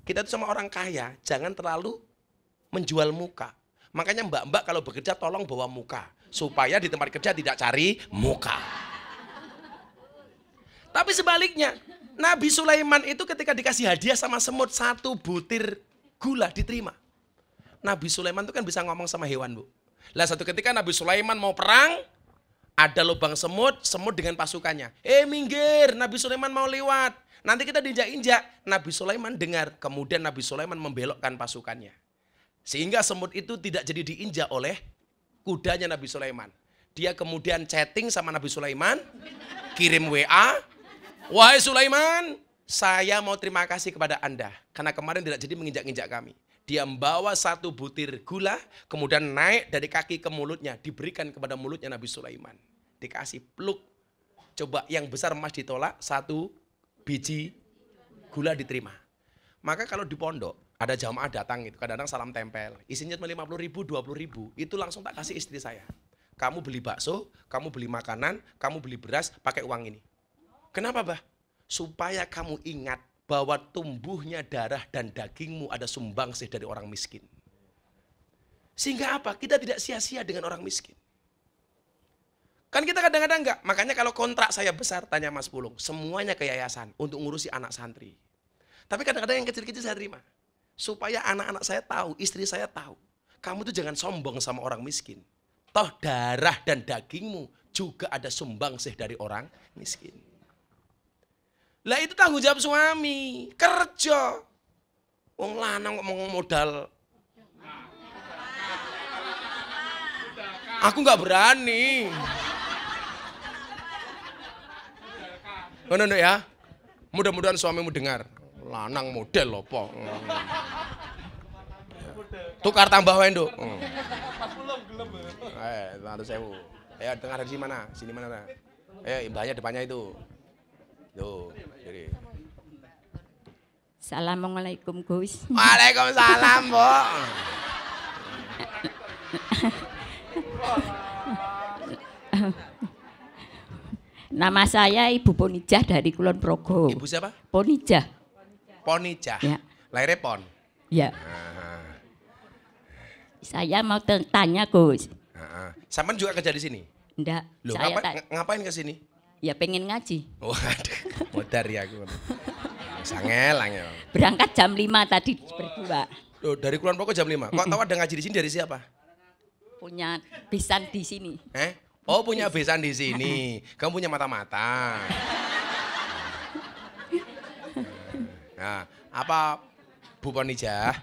Kita itu sama orang kaya, jangan terlalu menjual muka. Makanya mbak-mbak kalau bekerja tolong bawa muka. Supaya di tempat kerja tidak cari muka. Tapi sebaliknya, Nabi Sulaiman itu ketika dikasih hadiah sama semut 1 butir gula diterima. Nabi Sulaiman itu kan bisa ngomong sama hewan, Bu. Lah satu ketika Nabi Sulaiman mau perang, ada lubang semut dengan pasukannya. Minggir, Nabi Sulaiman mau lewat. Nanti kita diinjak-injak. Nabi Sulaiman dengar, kemudian Nabi Sulaiman membelokkan pasukannya. Sehingga semut itu tidak jadi diinjak oleh kudanya Nabi Sulaiman. Dia kemudian chatting sama Nabi Sulaiman, kirim WA, wahai Sulaiman, saya mau terima kasih kepada Anda. Karena kemarin tidak jadi menginjak-injak kami. Dia membawa 1 butir gula, kemudian naik dari kaki ke mulutnya, diberikan kepada mulutnya Nabi Sulaiman. Dikasih peluk. Coba yang besar emas ditolak, 1 biji gula diterima. Maka kalau di pondok, ada jamaah datang itu, kadang-kadang salam tempel. Isinya cuma 50.000, 20.000, itu langsung tak kasih istri saya. Kamu beli bakso, kamu beli makanan, kamu beli beras, pakai uang ini. Kenapa, Bah? Supaya kamu ingat bahwa tumbuhnya darah dan dagingmu ada sumbangsih dari orang miskin. Sehingga apa? Kita tidak sia-sia dengan orang miskin. Kan kita kadang-kadang enggak. Makanya kalau kontrak saya besar, tanya Mas Pulung, semuanya ke yayasan untuk ngurusi anak santri. Tapi kadang-kadang yang kecil-kecil saya terima. Supaya anak-anak saya tahu, istri saya tahu. Kamu tuh jangan sombong sama orang miskin. Toh darah dan dagingmu juga ada sumbangsih dari orang miskin. Lah itu tanggung jawab suami, kerja. Wong lanang kok mau modal. Aku nggak berani. Benar ya? Mudah-mudahan suamimu dengar. Lanang model lopo. Tukar tambah wendo. Lalu sewu. Ayo dengar dari mana? Sini mana? Imbahnya depannya itu. Tuh, jadi. Assalamualaikum Gus. Waalaikumsalam, Bu. Nama saya Ibu Ponijah dari Kulon Progo. Ibu siapa? Ponijah. Ponijah. Ya. Lahirnya Pon. Ya. Saya mau tanya Gus. Sampean juga kerja di sini? Enggak. Loh, Saya ngapain ke sini? ya pengen ngaji. Waduh, modar ya aku. Sangel. Berangkat jam 5 tadi berdua. Loh, dari Kulon Progo jam 5. Kok tahu ada ngaji di sini dari siapa? Punya pisan di sini. Oh, punya besan di sini. Kamu punya mata-mata. Nah, apa Bu Ponijah?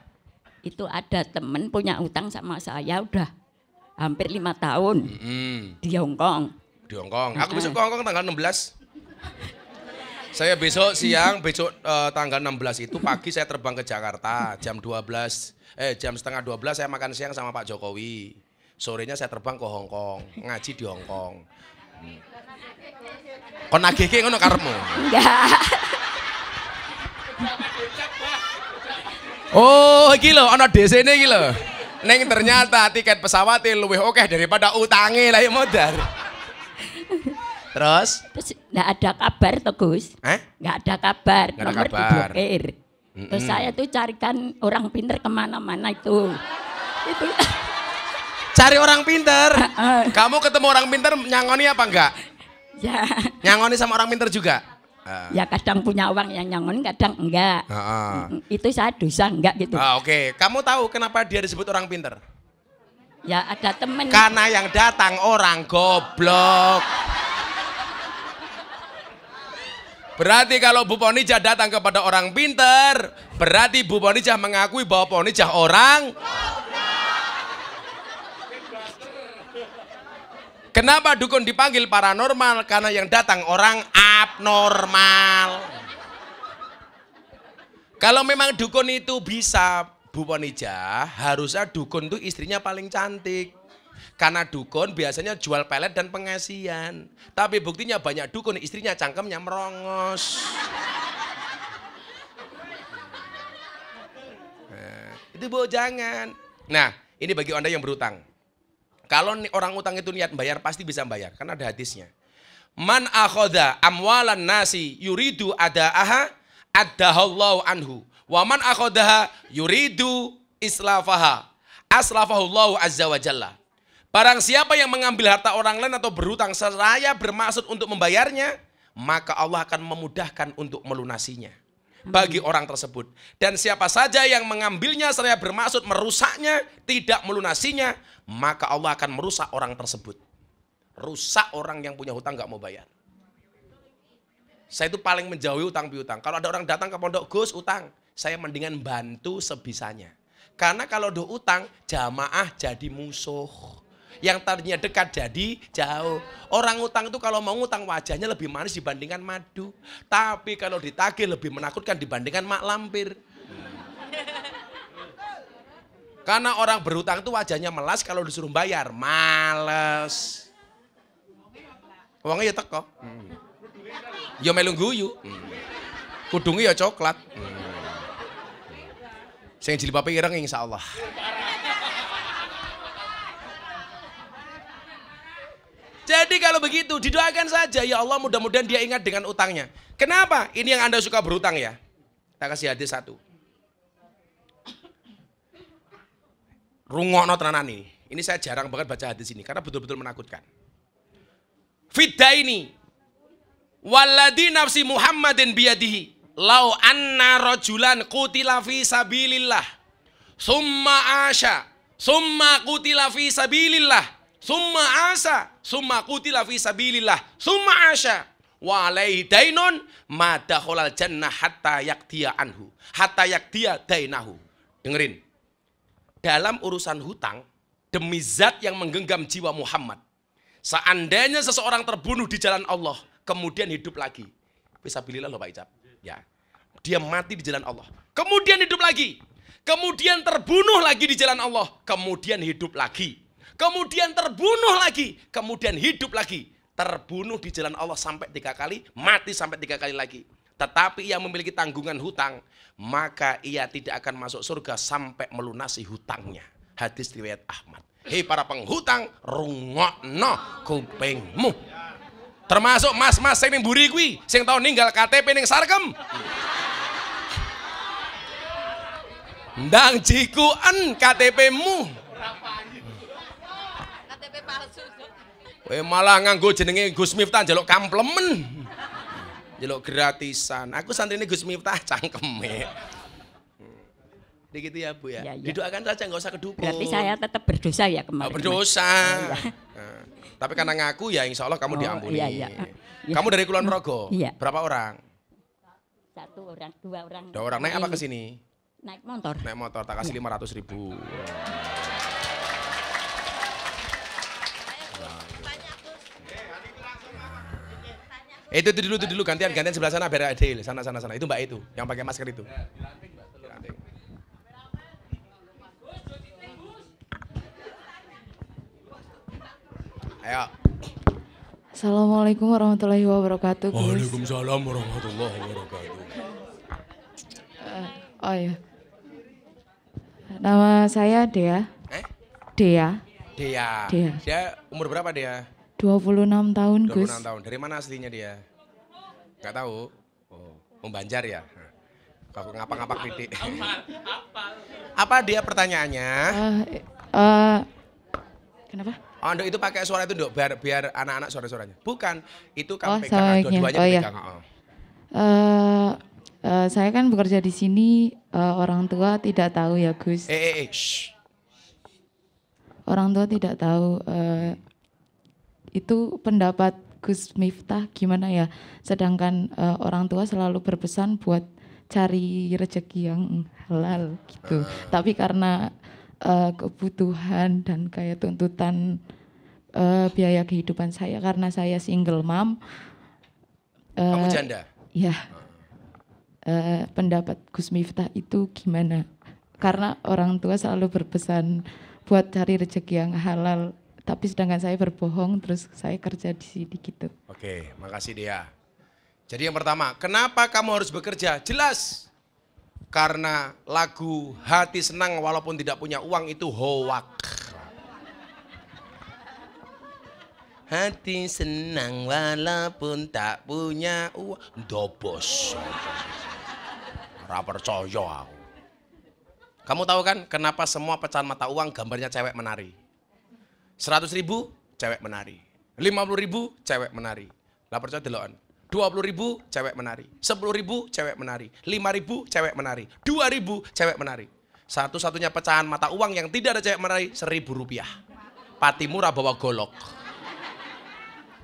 Itu ada temen punya utang sama saya udah hampir 5 tahun di Hongkong. Di Hongkong. Aku besok ke Hongkong tanggal 16. Saya besok siang, tanggal 16 itu pagi saya terbang ke Jakarta jam 12. Jam setengah 12 saya makan siang sama Pak Jokowi. Sorenya saya terbang ke Hongkong, ngaji di Hongkong. Kon nagihke ngono karepmu? Enggak. Oh, iki lho ana DC-ne iki lho. Ning ternyata tiket pesawate luwih akeh daripada utange lah modar. Terus Enggak ada kabar toh Gus. Nggak ada kabar, Nggak ada nomor kabar. diblokir. Terus saya tuh carikan orang pinter kemana-mana itu. Cari orang pinter. Kamu ketemu orang pinter nyangoni apa enggak? Ya. Nyangoni sama orang pinter juga? Ya kadang punya uang yang nyangon, kadang enggak. Itu saya dosa enggak gitu. Oke. Kamu tahu kenapa dia disebut orang pinter? Ya ada temen. Karena yang datang orang goblok. Berarti kalau Bu Ponijah datang kepada orang pinter, berarti Bu Ponijah mengakui bahwa Ponijah orang. Kenapa dukun dipanggil paranormal? Karena yang datang orang abnormal. Kalau memang dukun itu bisa, Bu Ponijah, harusnya dukun itu istrinya paling cantik. Karena dukun biasanya jual pelet dan pengasian. Tapi buktinya banyak dukun istrinya cangkemnya merongos. Nah, itu Bu jangan. Nah, ini bagi Anda yang berutang. Kalau orang utang itu niat bayar pasti bisa bayar. Karena ada hadisnya. Man akhoda amwalan nasi yuridu ada'aha addahallahu anhu. Wa man akhodaha yuridu islafaha aslafahullahu azza wa jalla. Barang siapa yang mengambil harta orang lain atau berhutang seraya bermaksud untuk membayarnya, maka Allah akan memudahkan untuk melunasinya bagi orang tersebut. Dan siapa saja yang mengambilnya seraya bermaksud merusaknya, tidak melunasinya, maka Allah akan merusak orang tersebut. Rusak orang yang punya hutang gak mau bayar. Saya itu paling menjauhi utang piutang. Kalau ada orang datang ke pondok, Gus utang, saya mendingan bantu sebisanya. Karena kalau do utang, jamaah jadi musuh. Yang tadinya dekat jadi jauh. Orang utang itu kalau mau ngutang wajahnya lebih manis dibandingkan madu. Tapi kalau ditagih lebih menakutkan dibandingkan mak lampir. Karena orang berhutang itu wajahnya melas, kalau disuruh bayar males. Uangnya ya teko. Ya melu guyu. Kudungnya ya coklat. Sing jilbabe ireng insyaallah. Jadi kalau begitu didoakan saja, ya Allah mudah-mudahan dia ingat dengan utangnya. Kenapa? Ini yang Anda suka berutang ya. Kita kasih hadis satu. Rungokno tenanan ini. Ini saya jarang banget baca hadis ini karena betul-betul menakutkan. Fiddaini walladzi nafsi Muhammadin biyadihi lau anna rajulan qutila fi sabilillah summa asya summa qutila fi sabilillah summa asa, summa qutila fi sabilillah, summa asya, wa alaihi dainun, ma dakhalal jannah hatta yaktiya anhu, hatta yaktiya dainahu. Dengerin. Dalam urusan hutang, demi zat yang menggenggam jiwa Muhammad, seandainya seseorang terbunuh di jalan Allah, kemudian hidup lagi. Fisabilillah loh Pak Icap. Ya. Dia mati di jalan Allah. Kemudian hidup lagi. Kemudian terbunuh lagi di jalan Allah. Kemudian hidup lagi. Kemudian terbunuh lagi, kemudian hidup lagi. Terbunuh di jalan Allah sampai 3 kali, mati sampai 3 kali lagi. Tetapi ia memiliki tanggungan hutang, maka ia tidak akan masuk surga sampai melunasi hutangnya. Hadis riwayat Ahmad. Hei para penghutang, rungokno kupingmu. Termasuk mas-mas sing ning mburi kuwi, sing tau ninggal KTP ning Sarkem. Ndang jikuen KTP-mu. Malah nganggo jenenge Gus Miftah njaluk kamplemen. Njaluk gratisan. Aku santrine Gus Miftah cangkeme. Begitu ya Bu ya. Ya, ya. Didoakan saja enggak usah kedukun. Berarti saya tetap berdosa ya kemarin. Berdosa. Oh, iya. Nah, tapi karena ngaku ya insya Allah kamu diampuni. Iya, iya. Kamu dari Kulon Progo? Iya. Berapa orang? 1 orang, 2 orang. 2 orang. Naik apa ke sini? Naik motor. Naik motor, tak kasih 500.000. Itu dulu gantian sebelah sana biar adil. Sana. Itu Mbak itu yang pakai masker itu. Ayo. Assalamualaikum warahmatullahi wabarakatuh. Waalaikumsalam warahmatullahi wabarakatuh. Oh ya. Nama saya Dea. Dea. Dia umur berapa dia? 26 tahun, 26 Gus. tahun. Dari mana aslinya dia? Enggak tahu. Oh, Banjar ya. Kalau ngapak-ngapak titik. Apa dia pertanyaannya? Kenapa? Oh, Nduk itu pakai suara itu Nduk biar anak-anak suara-suaranya. Bukan, itu kan pegang dua-duanya pegang. Saya kan bekerja di sini, orang tua tidak tahu ya Gus. Shh. Orang tua tidak tahu. Itu pendapat Gus Miftah gimana ya? Sedangkan orang tua selalu berpesan buat cari rezeki yang halal gitu. Tapi karena kebutuhan dan kayak tuntutan biaya kehidupan saya, karena saya single mom. Kamu janda? Ya. Pendapat Gus Miftah itu gimana? Karena orang tua selalu berpesan buat cari rezeki yang halal, tapi sedangkan saya berbohong terus saya kerja di sini gitu. Oke, makasih Dea. Jadi yang pertama, kenapa kamu harus bekerja? Jelas. Karena lagu Hati Senang Walaupun Tidak Punya Uang itu hoak. Hati senang walaupun tak punya uang. Dobos. Ora percaya aku. Kamu tahu kan kenapa semua pecahan mata uang gambarnya cewek menari? 100.000 cewek menari. 50.000 cewek menari. Lah percaya deloken. 20.000 cewek menari. 10.000 cewek menari. 5.000 cewek menari. 2.000 cewek menari. Satu-satunya pecahan mata uang yang tidak ada cewek menari 1.000 rupiah. Pati murah bawa golok.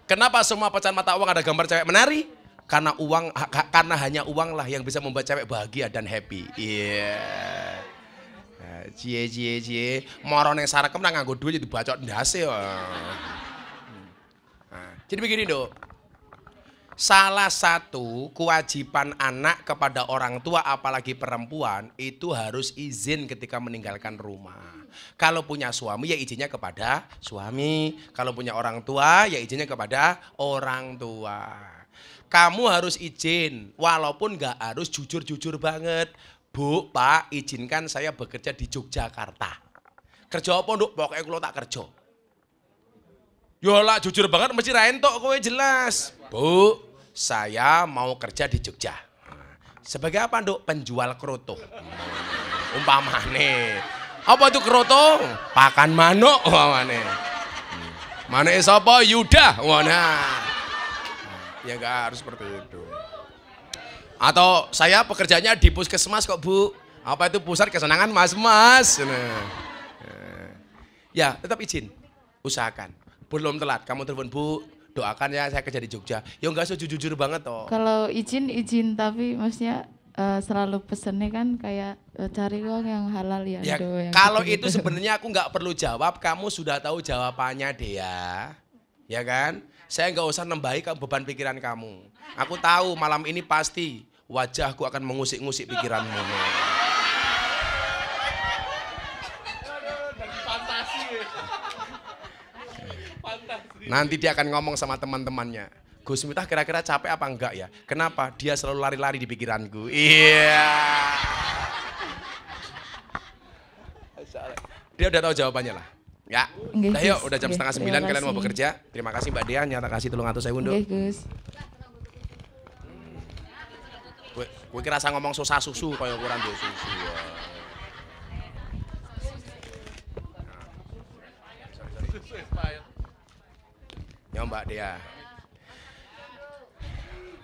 Kenapa semua pecahan mata uang ada gambar cewek menari? Karena karena hanya uang lah yang bisa membuat cewek bahagia dan happy. Iya. Cie. Moro ning sarekem nang nganggo duit jadi bacot ndase. Jadi begini, Dok. Salah satu kewajiban anak kepada orang tua apalagi perempuan itu harus izin ketika meninggalkan rumah. Kalau punya suami ya izinnya kepada suami. Kalau punya orang tua ya izinnya kepada orang tua. Kamu harus izin, walaupun nggak harus jujur-jujur banget. Bu, Pak, izinkan saya bekerja di Yogyakarta. Kerja apa, Nduk? Pokoknya kalau tak kerja. Yolah, jujur banget mesti ra entuk kowe jelas. Bu, saya mau kerja di Jogja. Sebagai apa, Nduk? Penjual kroto. Umpamane. Apa itu kroto? Pakan manuk umpamane. Manuk sapa? Yuda. Nah. Ya enggak harus seperti itu. Atau saya pekerjaannya di puskesmas kok Bu. Apa itu pusat kesenangan mas-mas. Ya tetap izin. Usahakan. Belum telat. Kamu telepon Bu. Doakan ya saya kerja di Jogja. Ya enggak jujur banget toh. Kalau izin tapi maksudnya selalu pesennya kan kayak cari uang yang halal ya. Ya yang kalau gitu-gitu. itu sebenarnya aku nggak perlu jawab. Kamu sudah tahu jawabannya Dea. Ya kan? Saya nggak usah nambahi beban pikiran kamu. Aku tahu malam ini pasti wajahku akan mengusik-ngusik pikiranmu. Nanti dia akan ngomong sama teman-temannya. Gus Miftah kira-kira capek apa enggak ya? Kenapa? Dia selalu lari-lari di pikiranku. Iya. Dia udah tahu jawabannya lah. Ya, udah yuk, udah jam 8:30 kalian mau bekerja. Terima kasih Mbak Dea, nyata kasih 300.000 Nduk. Oke, Gus. Kowe kira rasa ngomong susah susu kaya kurang duwe susu. Ya Mbak Dea.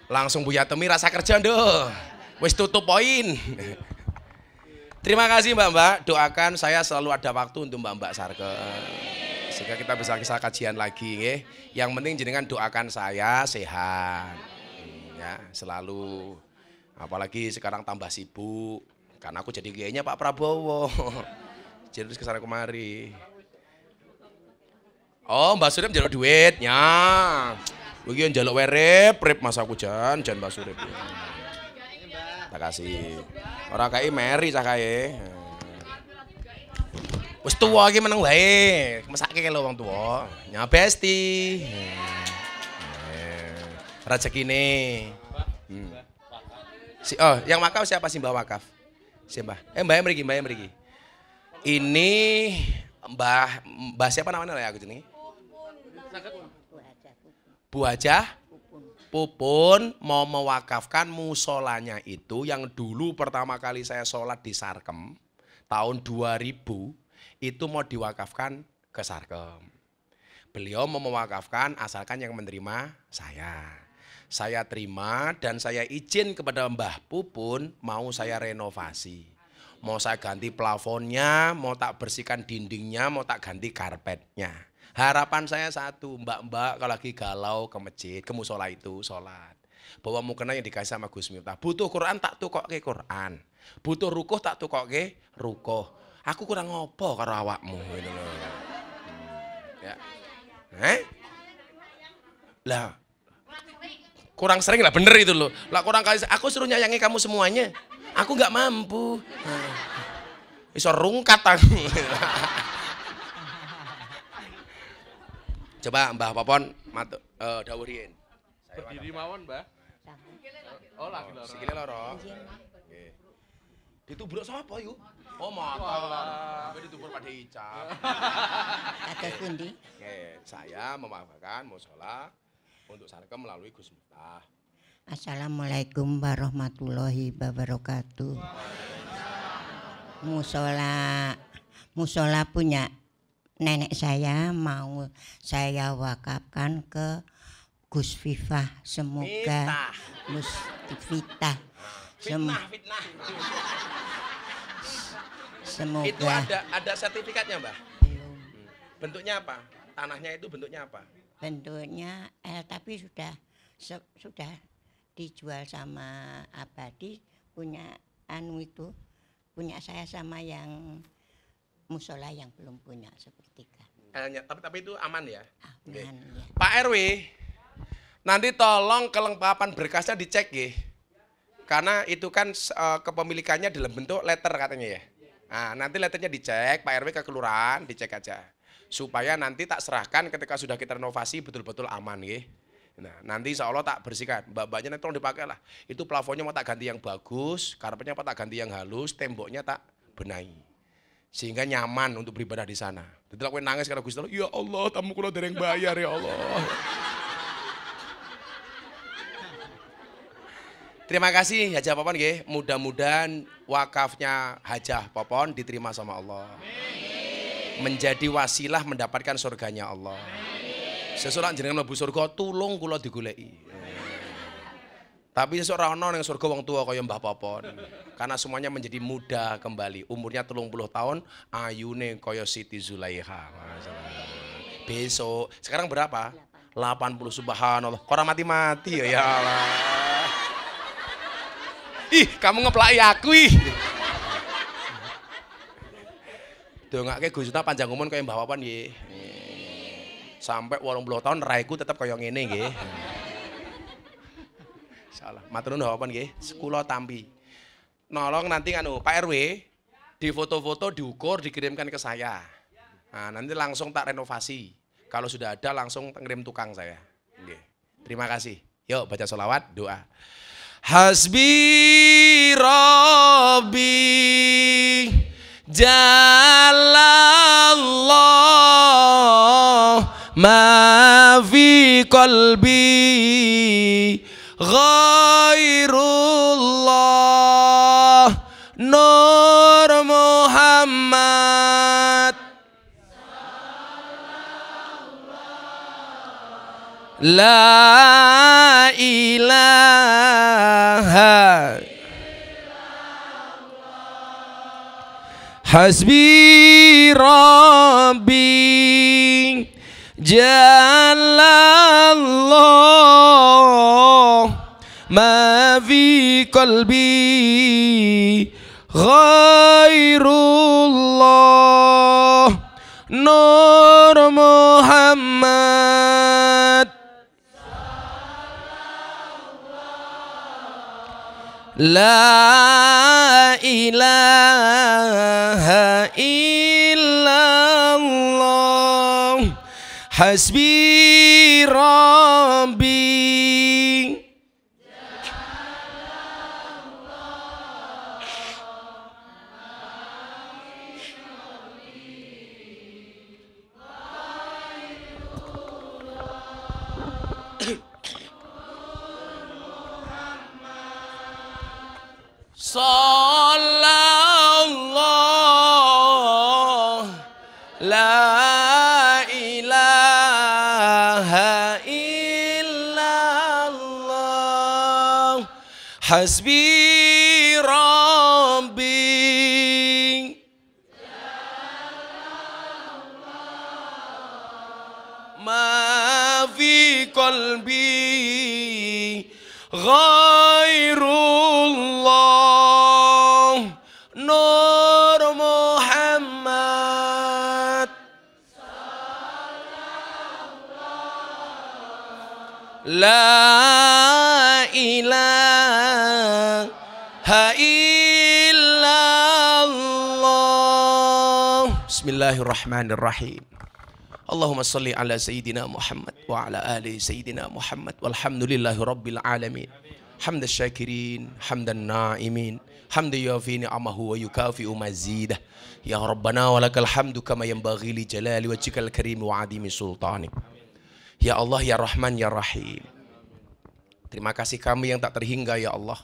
Langsung Bu Yatemi rasa kerja Nduk. Wis tutup poin. Terima kasih Mbak-mbak, doakan saya selalu ada waktu untuk Mbak-mbak Sarke. Sehingga kita bisa kajian lagi nggih. Yang penting jenengan doakan saya sehat. Ya, selalu. Apalagi sekarang tambah sibuk. Karena aku jadi kiainya Pak Prabowo. Jadi terus kesana kemari. Oh, Mbak Surip njaluk duit. Ya. Iki njaluk werep, rip mas aku jan Mbak Surip. Tak kasih. Ora kae meri cah kae. Wis tuwa iki meneng wae. Mesake lho wong tuwa. Nya besti. Rezekine. Yang wakaf siapa sih Mbak wakaf? Siapa? Mbak mriki, Mbak mriki. Ini Mbah siapa namanya lah ya aku jenenge? Bu Hajah Pupun mau mewakafkan musolanya itu yang dulu pertama kali saya sholat di Sarkem tahun 2000 itu mau diwakafkan ke Sarkem. Beliau mau mewakafkan asalkan yang menerima saya. Saya terima dan saya izin kepada Mbah Pupun mau saya renovasi. Mau saya ganti plafonnya, mau tak bersihkan dindingnya, mau tak ganti karpetnya. Harapan saya satu, mbak-mbak kalau lagi galau ke masjid, ke musola itu sholat. Bawa mukena yang dikasih sama Gus Miftah. Butuh Quran tak tukokke Quran. Butuh rukuh tak tukokke rukuh. Aku kurang ngopo karo awakmu gitu loh. Ya. Lah kurang sering lah bener itu loh. Lah kurang kali aku suruh nyayangi kamu semuanya. Aku nggak mampu. Iso rungkat aku. Coba Mbah Popon dawuh riyen. Berdiri mawon, Mbah. Oh, lagi loro. Sikile loro. Nggih. Ditubruk sapa yuk? Oh, motor. Sampai ditubur pada icap. Kados pundi? Saya memaafkan mushola untuk sarkem melalui Gus Miftah. Assalamualaikum warahmatullahi wabarakatuh. Musola punya nenek saya mau saya wakafkan ke Gus Miftah. Semoga Fitnah. Fitnah. Semoga Itu ada sertifikatnya, Mbah? Bentuknya apa? Tanahnya itu bentuknya apa? bentuknya tapi sudah dijual sama Abadi, punya punya saya sama yang musola yang belum punya sepertiga. Tapi itu aman ya? Aman, ya. Pak RW, nanti tolong kelengkapan berkasnya dicek ya. Karena itu kan kepemilikannya dalam bentuk letter katanya ya. Nah, nanti letternya dicek, Pak RW ke kelurahan dicek aja. Supaya nanti tak serahkan ketika sudah kita renovasi betul-betul aman ya. Nah, nanti insya Allah tak bersihkan. Mbak-mbaknya nanti tolong dipakai lah. Itu plafonnya mau tak ganti yang bagus, karpetnya mau tak ganti yang halus, temboknya tak benahi. Sehingga nyaman untuk beribadah di sana. Jadi aku nangis karena Gusti Allah, ya Allah, tamu kula dereng bayar ya Allah. Terima kasih Hajah Popon nggih. Mudah-mudahan wakafnya Hajah Popon diterima sama Allah. Menjadi wasilah mendapatkan surganya Allah. Sesuatu jenengan mlebu surga tulung kula digoleki. Tapi sesuk ora ana ning surga wong tua kaya Mbah Popon. Karena semuanya menjadi muda kembali. Umurnya 30 tahun, ayune kaya Siti Zulaiha. Besok, sekarang berapa? 80 subhanallah. Kok ora mati-mati ya Allah. Ih, kamu ngeplaki aku ih. Dongake Gusti Allah panjang umur kaya Mbah Popon nggih. Sampai 80 tahun raiku tetap kaya ngene nggih. Insyaallah. Matur nuwun Bapak nggih. Kula tampi. Nolong nanti Pak RW di foto-foto diukur dikirimkan ke saya. Nah, nanti langsung tak renovasi. Kalau sudah ada langsung ngirim tukang saya. Nggih. Terima kasih. Yuk baca sholawat, doa. Hasbi Rabbi Jalallah ma fi qalbi ghairullah Nur Muhammad La ilaha Hasbi Rabbi Jalallah ma fi qalbi ghairullah Nur Muhammad La ilaha illallah Hasbi Rabbi Sallallahu la ilaha illallah Hasbi Rabbi. Ma fi qalbi ghairullah. Nur Muhammad. La ilaha illallah. Bismillahirrahmanirrahim. Allahumma salli ala Sayyidina Muhammad wa ala ali Sayyidina Muhammad walhamdulillahi rabbil alamin. Hamdan syakirin, hamdan na'imin, hamdan yafi ni'amahu wa yukafi'u mazidah. Ya Rabbana walakal hamdu kama yanbaghi li jalali wajhikal karim wa adimi sultanik. Ya Allah, ya Rahman, ya Rahim. Terima kasih kami yang tak terhingga ya Allah,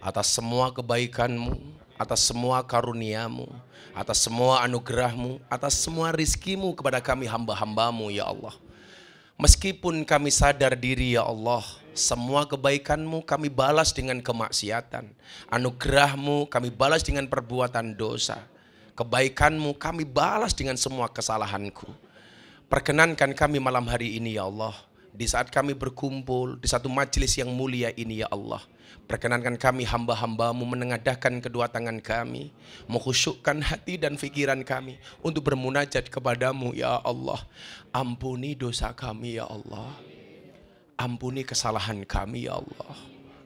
atas semua kebaikan-Mu, atas semua karunia-Mu, atas semua anugerah-Mu, atas semua rizki-Mu kepada kami hamba-hamba-Mu ya Allah. Meskipun kami sadar diri ya Allah, semua kebaikan-Mu kami balas dengan kemaksiatan. Anugerah-Mu kami balas dengan perbuatan dosa. Kebaikan-Mu kami balas dengan semua kesalahanku. Perkenankan kami malam hari ini ya Allah, di saat kami berkumpul di satu majelis yang mulia ini ya Allah, perkenankan kami hamba-hamba-Mu menengadahkan kedua tangan kami, mengkhusyukkan hati dan pikiran kami untuk bermunajat kepadamu ya Allah. Ampuni dosa kami ya Allah, ampuni kesalahan kami ya Allah,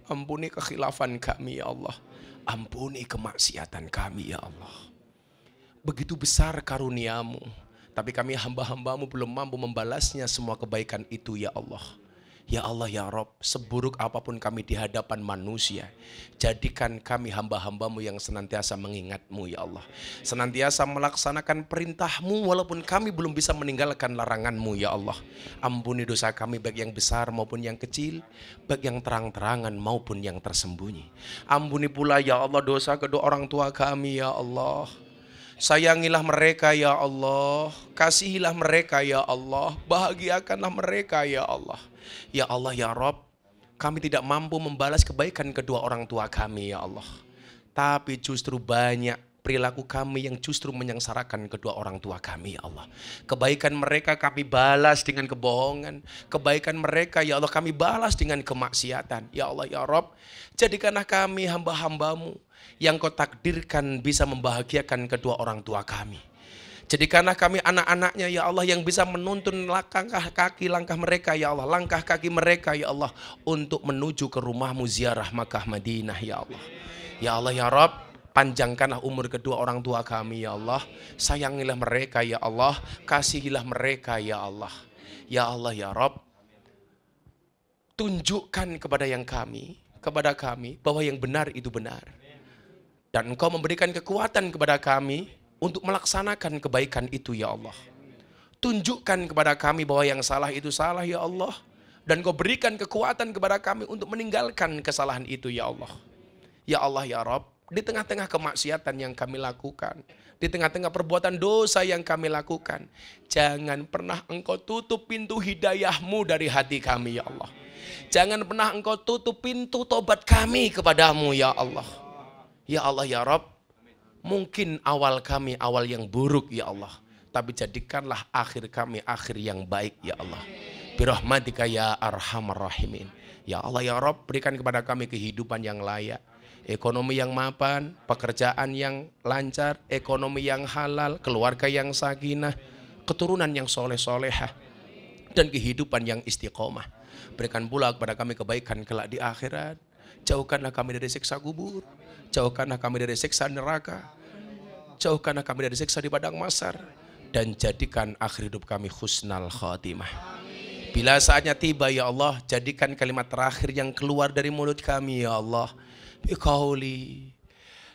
ampuni kekhilafan kami ya Allah, ampuni kemaksiatan kami ya Allah. Begitu besar karunia-Mu, tapi kami hamba-hamba-Mu belum mampu membalasnya semua kebaikan itu ya Allah. Ya Allah ya Rabb, seburuk apapun kami di hadapan manusia, jadikan kami hamba-hamba-Mu yang senantiasa mengingat-Mu ya Allah. Senantiasa melaksanakan perintah-Mu walaupun kami belum bisa meninggalkan larangan-Mu ya Allah. Ampuni dosa kami baik yang besar maupun yang kecil, baik yang terang-terangan maupun yang tersembunyi. Ampuni pula ya Allah dosa kedua orang tua kami ya Allah. Sayangilah mereka ya Allah, kasihilah mereka ya Allah, bahagiakanlah mereka ya Allah. Ya Allah ya Rabb, kami tidak mampu membalas kebaikan kedua orang tua kami ya Allah. Tapi justru banyak perilaku kami yang justru menyengsarakan kedua orang tua kami ya Allah. Kebaikan mereka kami balas dengan kebohongan. Kebaikan mereka ya Allah kami balas dengan kemaksiatan. Ya Allah ya Rabb, jadikanlah kami hamba-hamba-Mu yang Kau takdirkan bisa membahagiakan kedua orang tua kami. Jadikanlah kami anak-anaknya ya Allah yang bisa menuntun langkah mereka ya Allah, langkah kaki mereka ya Allah untuk menuju ke rumah-Mu ziarah Makkah Madinah ya Allah. Ya Allah ya Rabb, panjangkanlah umur kedua orang tua kami ya Allah. Sayangilah mereka ya Allah, kasihilah mereka ya Allah. Ya Allah ya Rabb, tunjukkan kepada kami bahwa yang benar itu benar. Dan Engkau memberikan kekuatan kepada kami untuk melaksanakan kebaikan itu ya Allah. Tunjukkan kepada kami bahwa yang salah itu salah ya Allah. Dan Kau berikan kekuatan kepada kami untuk meninggalkan kesalahan itu ya Allah. Ya Allah ya Rabb, di tengah-tengah kemaksiatan yang kami lakukan, di tengah-tengah perbuatan dosa yang kami lakukan, jangan pernah Engkau tutup pintu hidayah-Mu dari hati kami ya Allah. Jangan pernah Engkau tutup pintu tobat kami kepadamu ya Allah. Ya Allah ya Rabb, mungkin awal kami awal yang buruk ya Allah, tapi jadikanlah akhir kami akhir yang baik ya Allah. Birahmatika ya arhamar rahimin. Ya Allah ya Rabb, berikan kepada kami kehidupan yang layak, ekonomi yang mapan, pekerjaan yang lancar, ekonomi yang halal, keluarga yang sakinah, keturunan yang soleh-solehah, dan kehidupan yang istiqomah. Berikan pula kepada kami kebaikan kelak di akhirat. Jauhkanlah kami dari siksa kubur, jauhkanlah kami dari siksa neraka, jauhkanlah kami dari siksa di padang mahsyar, dan jadikan akhir hidup kami husnal khatimah. Bila saatnya tiba ya Allah, jadikan kalimat terakhir yang keluar dari mulut kami ya Allah, biqauli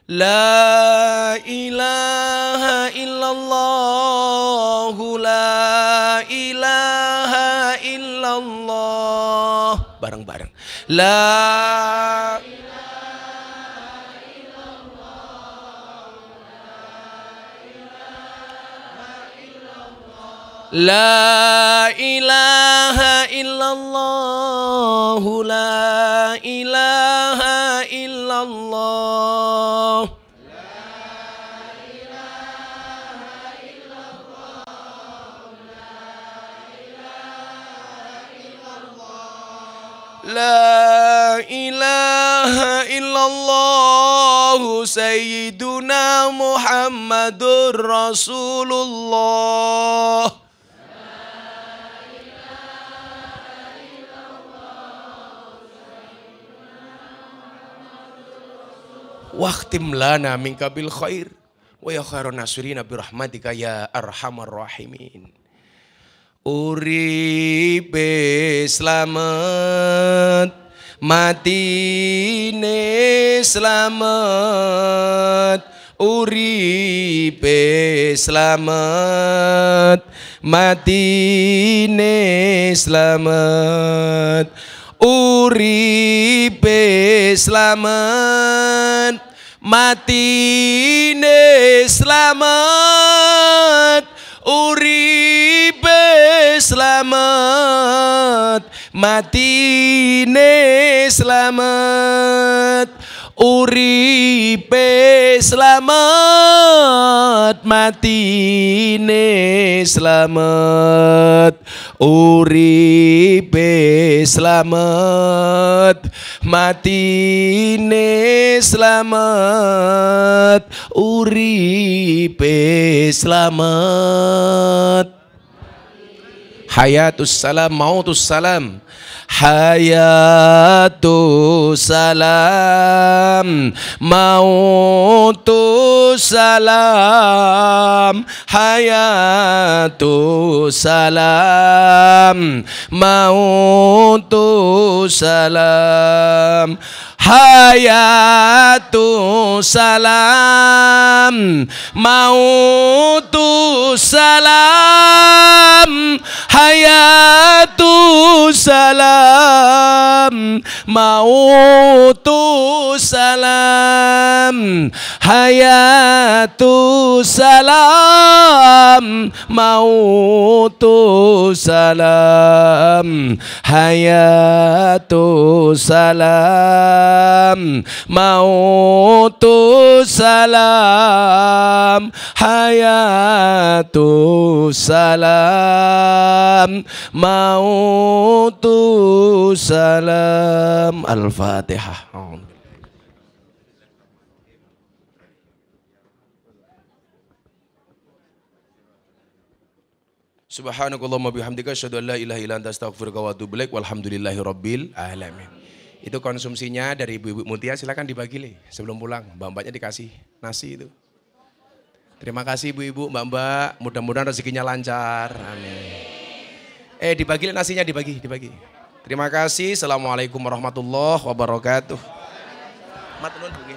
la ilaha illallah, la ilaha illallah. Bareng-bareng. La La ilaha illallah, la ilaha illallah. La ilaha illallah Sayyiduna Muhammadur Rasulullah. Waqtim lana minka bil khair wa ya khairan nasirina birahmatika ya arhamar rahimin. Uripe slamet, matine slamet. Uripe slamet, matine slamet. Uripe slamet, matine slamet. Uripe slamet, matine slamet. Uripe slamet, matine slamet. Uripe slamet, matine slamet. Uripe slamet. Hayatus salam, mautus salam. Hayatus salam, mautus salam. Hayatus salam, mautus salam. Hayatus salam, mautus salam. Hayatus salam, mautus salam. Hayatus salam, mautus salam. Hayatus salam, mautus salam. Hayatus salam, mautus salam. Al-Fatihah. Subhanakallahumma bihamdika asyhadu an la ilaha illa anta astaghfiruka wa atubu ilaik. Walhamdulillahirabbil alamin. Itu konsumsinya dari Ibu-ibu Mutia, silakan dibagi nih sebelum pulang. Mbak-mbaknya dikasih nasi itu. Terima kasih Ibu-ibu, Mbak-mbak. Mudah-mudahan rezekinya lancar. Amin. Dibagi nasinya, dibagi. Terima kasih. Assalamualaikum warahmatullahi wabarakatuh. Matur nuwun Bu.